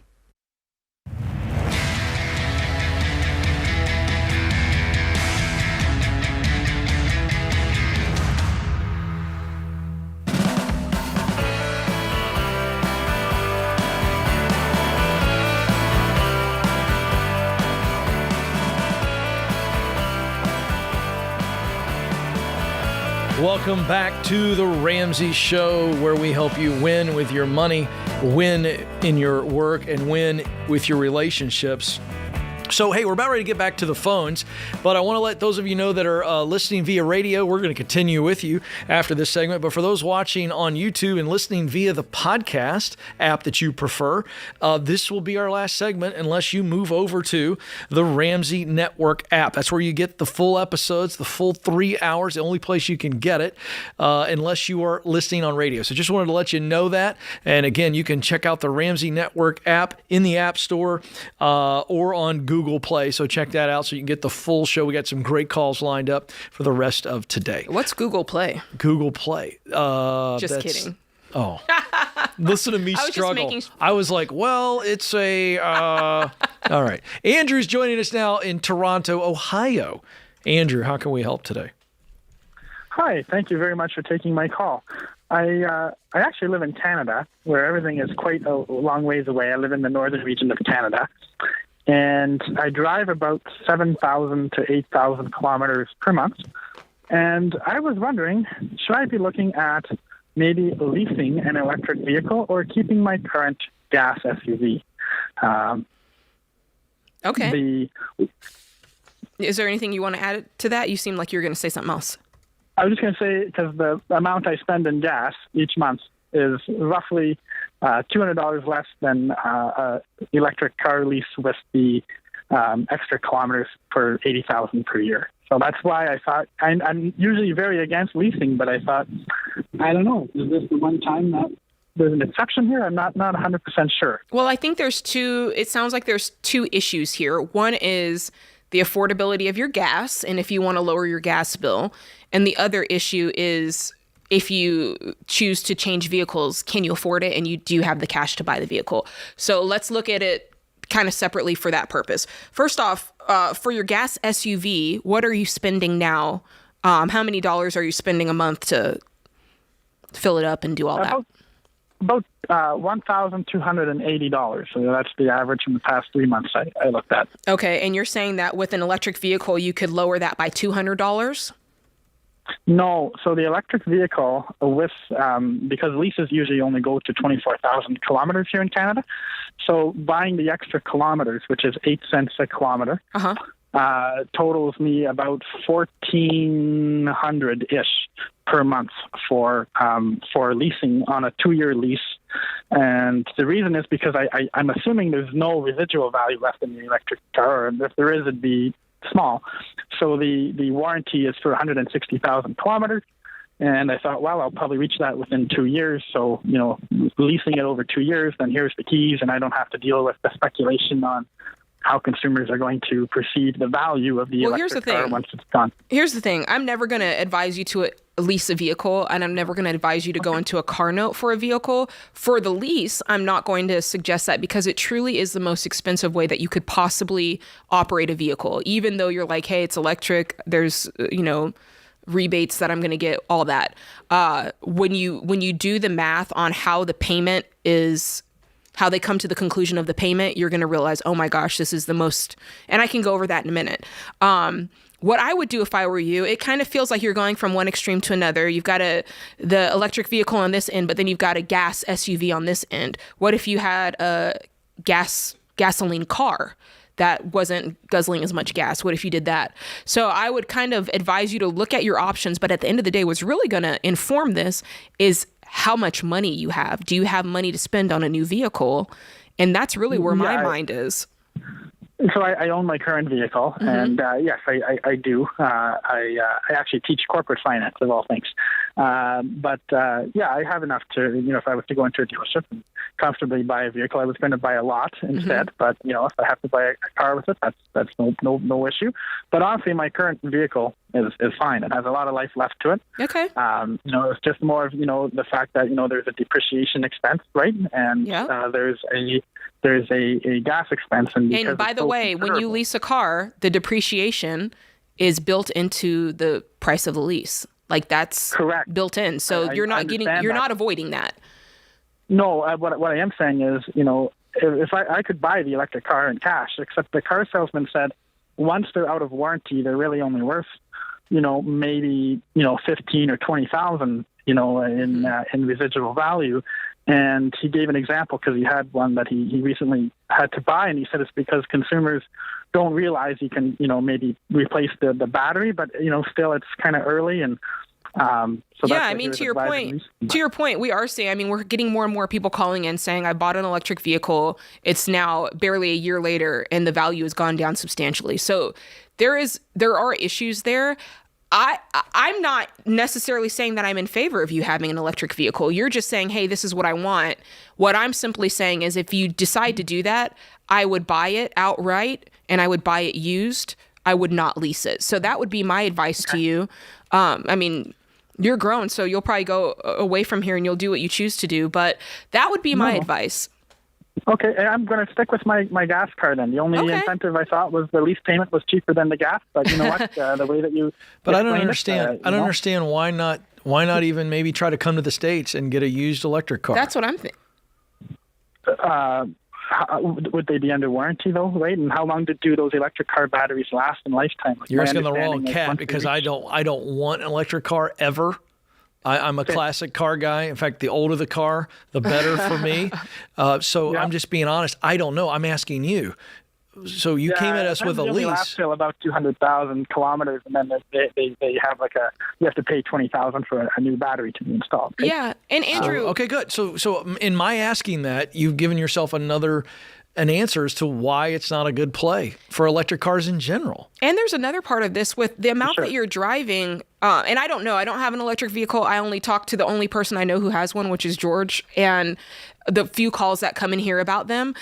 Welcome back to The Ramsey Show, where we help you win with your money, win in your work, and win with your relationships. So, hey, we're about ready to get back to the phones, but I want to let those of you know that are listening via radio, we're going to continue with you after this segment. But for those watching on YouTube and listening via the podcast app that you prefer, this will be our last segment unless you move over to the Ramsey Network app. That's where you get the full episodes, the full 3 hours, the only place you can get it, unless you are listening on radio. So just wanted to let you know that. And again, you can check out the Ramsey Network app in the App Store or on Google Play. So check that out so you can get the full show. We got some great calls lined up for the rest of today. What's Google Play? Google Play. Just kidding. Oh, listen to me struggle. I was like, well, it's a, all right. Andrew's joining us now in Toronto, Ohio. Andrew, how can we help today? Hi, thank you very much for taking my call. I actually live in Canada, where everything is quite a long ways away. I live in the northern region of Canada. and I drive about 7,000 to 8,000 kilometers per month. And I was wondering, should I be looking at maybe leasing an electric vehicle or keeping my current gas SUV? Okay. Is there anything you want to add to that? You seem like you're going to say something else. I was just going to say, because the amount I spend in gas each month is roughly $200 less than an electric car lease with the extra kilometers for 80,000 per year. So that's why I thought, I'm usually very against leasing, but I thought, I don't know, is this the one time that there's an exception here? I'm not 100% sure. Well, I think it sounds like there's two issues here. One is the affordability of your gas, and if you want to lower your gas bill. And the other issue is if you choose to change vehicles, can you afford it, and do you have the cash to buy the vehicle? So let's look at it kind of separately for that purpose. First off, for your gas SUV, what are you spending now? How many dollars are you spending a month to fill it up and do all that? About $1,280. So that's the average in the past 3 months I looked at. Okay, and you're saying that with an electric vehicle, you could lower that by $200? No, so the electric vehicle with because leases usually only go to 24,000 kilometers here in Canada. So buying the extra kilometers, which is 8 cents a kilometer, totals me about $1,400-ish per month for leasing on a 2-year lease. And the reason is because I'm assuming there's no residual value left in the electric car, and if there is, it'd be small. So the warranty is for 160,000 kilometers. And I thought, well, I'll probably reach that within 2 years. So, leasing it over 2 years, then here's the keys, and I don't have to deal with the speculation on how consumers are going to perceive the value of the electric car once it's done. Here's the thing. I'm never going to advise you to lease a vehicle, and I'm never going to advise you to go into a car note for a vehicle. For the lease, I'm not going to suggest that because it truly is the most expensive way that you could possibly operate a vehicle. Even though you're like, hey, it's electric, there's, rebates that I'm going to get, all that. When you do the math on how the payment is, how they come to the conclusion of the payment, you're going to realize, oh my gosh, this is the most, and I can go over that in a minute. What I would do if I were you, it kind of feels like you're going from one extreme to another. You've got the electric vehicle on this end, but then you've got a gas SUV on this end. What if you had a gasoline car that wasn't guzzling as much gas? What if you did that? So I would kind of advise you to look at your options, but at the end of the day, what's really going to inform this is how much money you have. Do you have money to spend on a new vehicle? And that's really where my mind is. So I own my current vehicle, and yes, I do. I actually teach corporate finance, of all things. But I have enough to, if I was to go into a dealership and comfortably buy a vehicle, I was going to buy a lot instead. But, if I have to buy a car with it, that's no issue. But honestly, my current vehicle is fine. It has a lot of life left to it. Okay. It's just more of, the fact that, there's a depreciation expense, right? And there's a gas expense. And by the way, when you lease a car, the depreciation is built into the price of the lease. Like that's correct, built in. So you're not avoiding that. No, what I am saying is, if I could buy the electric car in cash, except the car salesman said once they're out of warranty, they're really only worth, maybe, 15 or 20,000, in residual value. And he gave an example because he had one that he recently had to buy, and he said it's because consumers don't realize you can, maybe replace the battery, but, still it's kind of early. And to your point, we are seeing, we're getting more and more people calling in saying, I bought an electric vehicle. It's now barely a year later and the value has gone down substantially. So there are issues there. I'm not necessarily saying that I'm in favor of you having an electric vehicle. You're just saying, hey, this is what I want. What I'm simply saying is if you decide to do that, I would buy it outright and I would buy it used. I would not lease it. So that would be my advice to you. You're grown, so you'll probably go away from here and you'll do what you choose to do. But that would be my advice. Okay, I'm going to stick with my gas car then. The only incentive I thought was the lease payment was cheaper than the gas. But you know what? The way that you but I don't understand. I don't understand why not even maybe try to come to the States and get a used electric car. That's what I'm thinking. would they be under warranty though, right? And how long do those electric car batteries last in lifetime? Like, you're asking the wrong cat, because I don't want an electric car ever. I'm a classic car guy. In fact, the older the car, the better for me. So I'm just being honest. I don't know. I'm asking you. So you came at us with a lease. Last till about 200,000 kilometers, and then they have you have to pay $20,000 for a new battery to be installed. Right? Yeah, and Andrew. Okay, good. So in my asking that, you've given yourself an answer as to why it's not a good play for electric cars in general. And there's another part of this with the amount that you're driving. And I don't know. I don't have an electric vehicle. I only talk to the only person I know who has one, which is George. And the few calls that come in here about them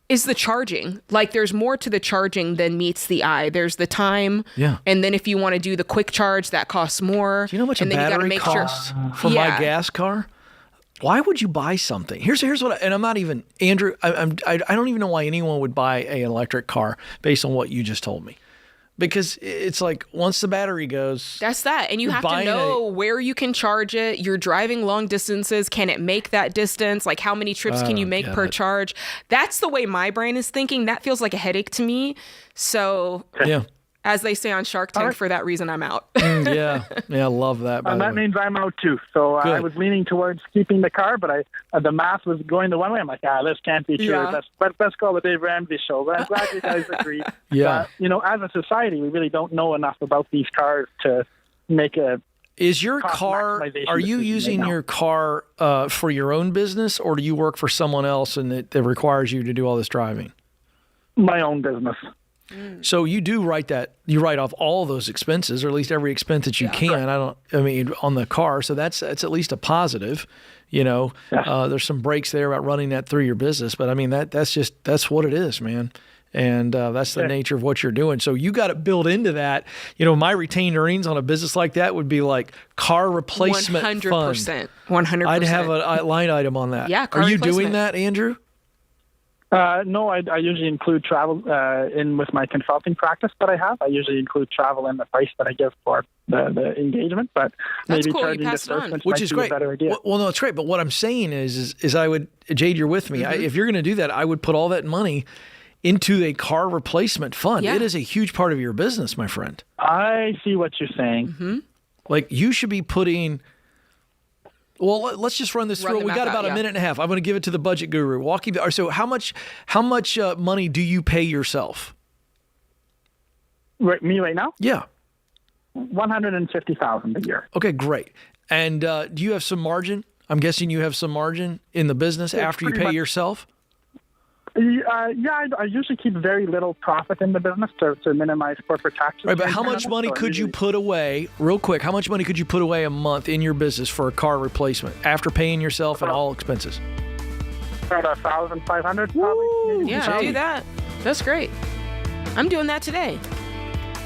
is the charging. Like, there's more to the charging than meets the eye. There's the time. Yeah. And then if you want to do the quick charge, that costs more. Do you know how much and a then battery you gotta make costs for my gas car? Why would you buy something? Here's what, and I'm not even, Andrew, I don't even know why anyone would buy an electric car based on what you just told me. Because it's like, once the battery goes. That's that. And you have to know where you can charge it. You're driving long distances. Can it make that distance? Like, how many trips can you make per charge? That's the way my brain is thinking. That feels like a headache to me. So, as they say on Shark Tank, for that reason, I'm out. Yeah, I love that. That means I'm out too. So I was leaning towards keeping the car, but the math was going the one way. I'm like, this can't be true. Yeah. Let's call the Dave Ramsey show. But I'm glad you guys agree. Yeah. As a society, we really don't know enough about these cars to make a. Is your car, are you using your car for your own business, or do you work for someone else and it requires you to do all this driving? My own business. So you do you write off all those expenses, or at least every expense that you can. On the car. So that's at least a positive, there's some breaks there about running that through your business, but I mean, that's what it is, man. And that's the nature of what you're doing. So you got to build into that. My retained earnings on a business like that would be like car replacement 100%. 100%. I'd have a line item on that. Yeah, car Are you replacement. doing that, Andrew? No, I usually include travel in with my consulting practice that I have. I usually include travel in the price that I give for the engagement, but maybe charging disbursements which is great. A better idea. Well, no, it's great. But what I'm saying is I would, Jade, you're with me. If you're going to do that, I would put all that money into a car replacement fund. Yeah. It is a huge part of your business, my friend. I see what you're saying. Mm-hmm. Like, you should be putting. Well, let's just run this through. We got about a minute and a half. I'm going to give it to the budget guru. So how much money do you pay yourself? Me right now? Yeah. $150,000 a year. Okay, great. And do you have some margin? I'm guessing you have some margin in the business after you pay yourself? I usually keep very little profit in the business to minimize corporate taxes. Right, but how much money could you put away, real quick, how much money could you put away a month in your business for a car replacement after paying yourself and all expenses? About $1,500 probably. Yeah, do that. That's great. I'm doing that today.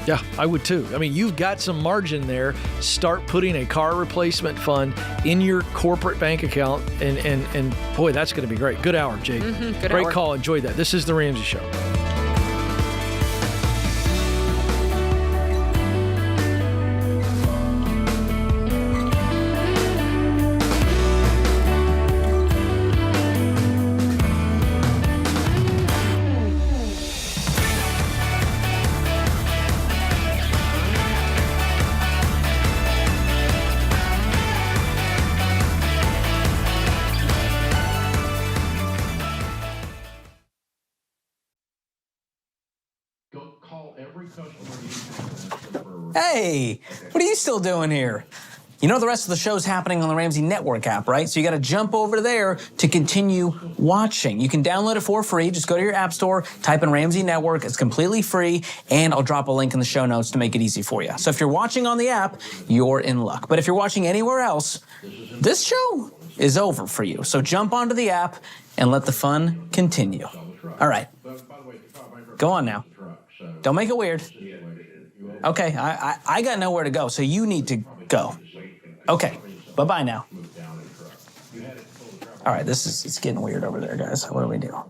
Yeah, I would too. I mean, you've got some margin there. Start putting a car replacement fund in your corporate bank account, and boy, that's going to be great. Good hour, Jade. Great call. Enjoyed that. This is The Ramsey Show. Hey, what are you still doing here? You know the rest of the show's happening on the Ramsey Network app, right? So you got to jump over there to continue watching. You can download it for free. Just go to your app store, type in Ramsey Network. It's completely free, and I'll drop a link in the show notes to make it easy for you. So if you're watching on the app, you're in luck. But if you're watching anywhere else, this show is over for you. So jump onto the app and let the fun continue. All right. Go on now. Don't make it weird. Okay, I got nowhere to go, so you need to go. Okay, bye-bye now. All right, it's getting weird over there, guys. What do we do?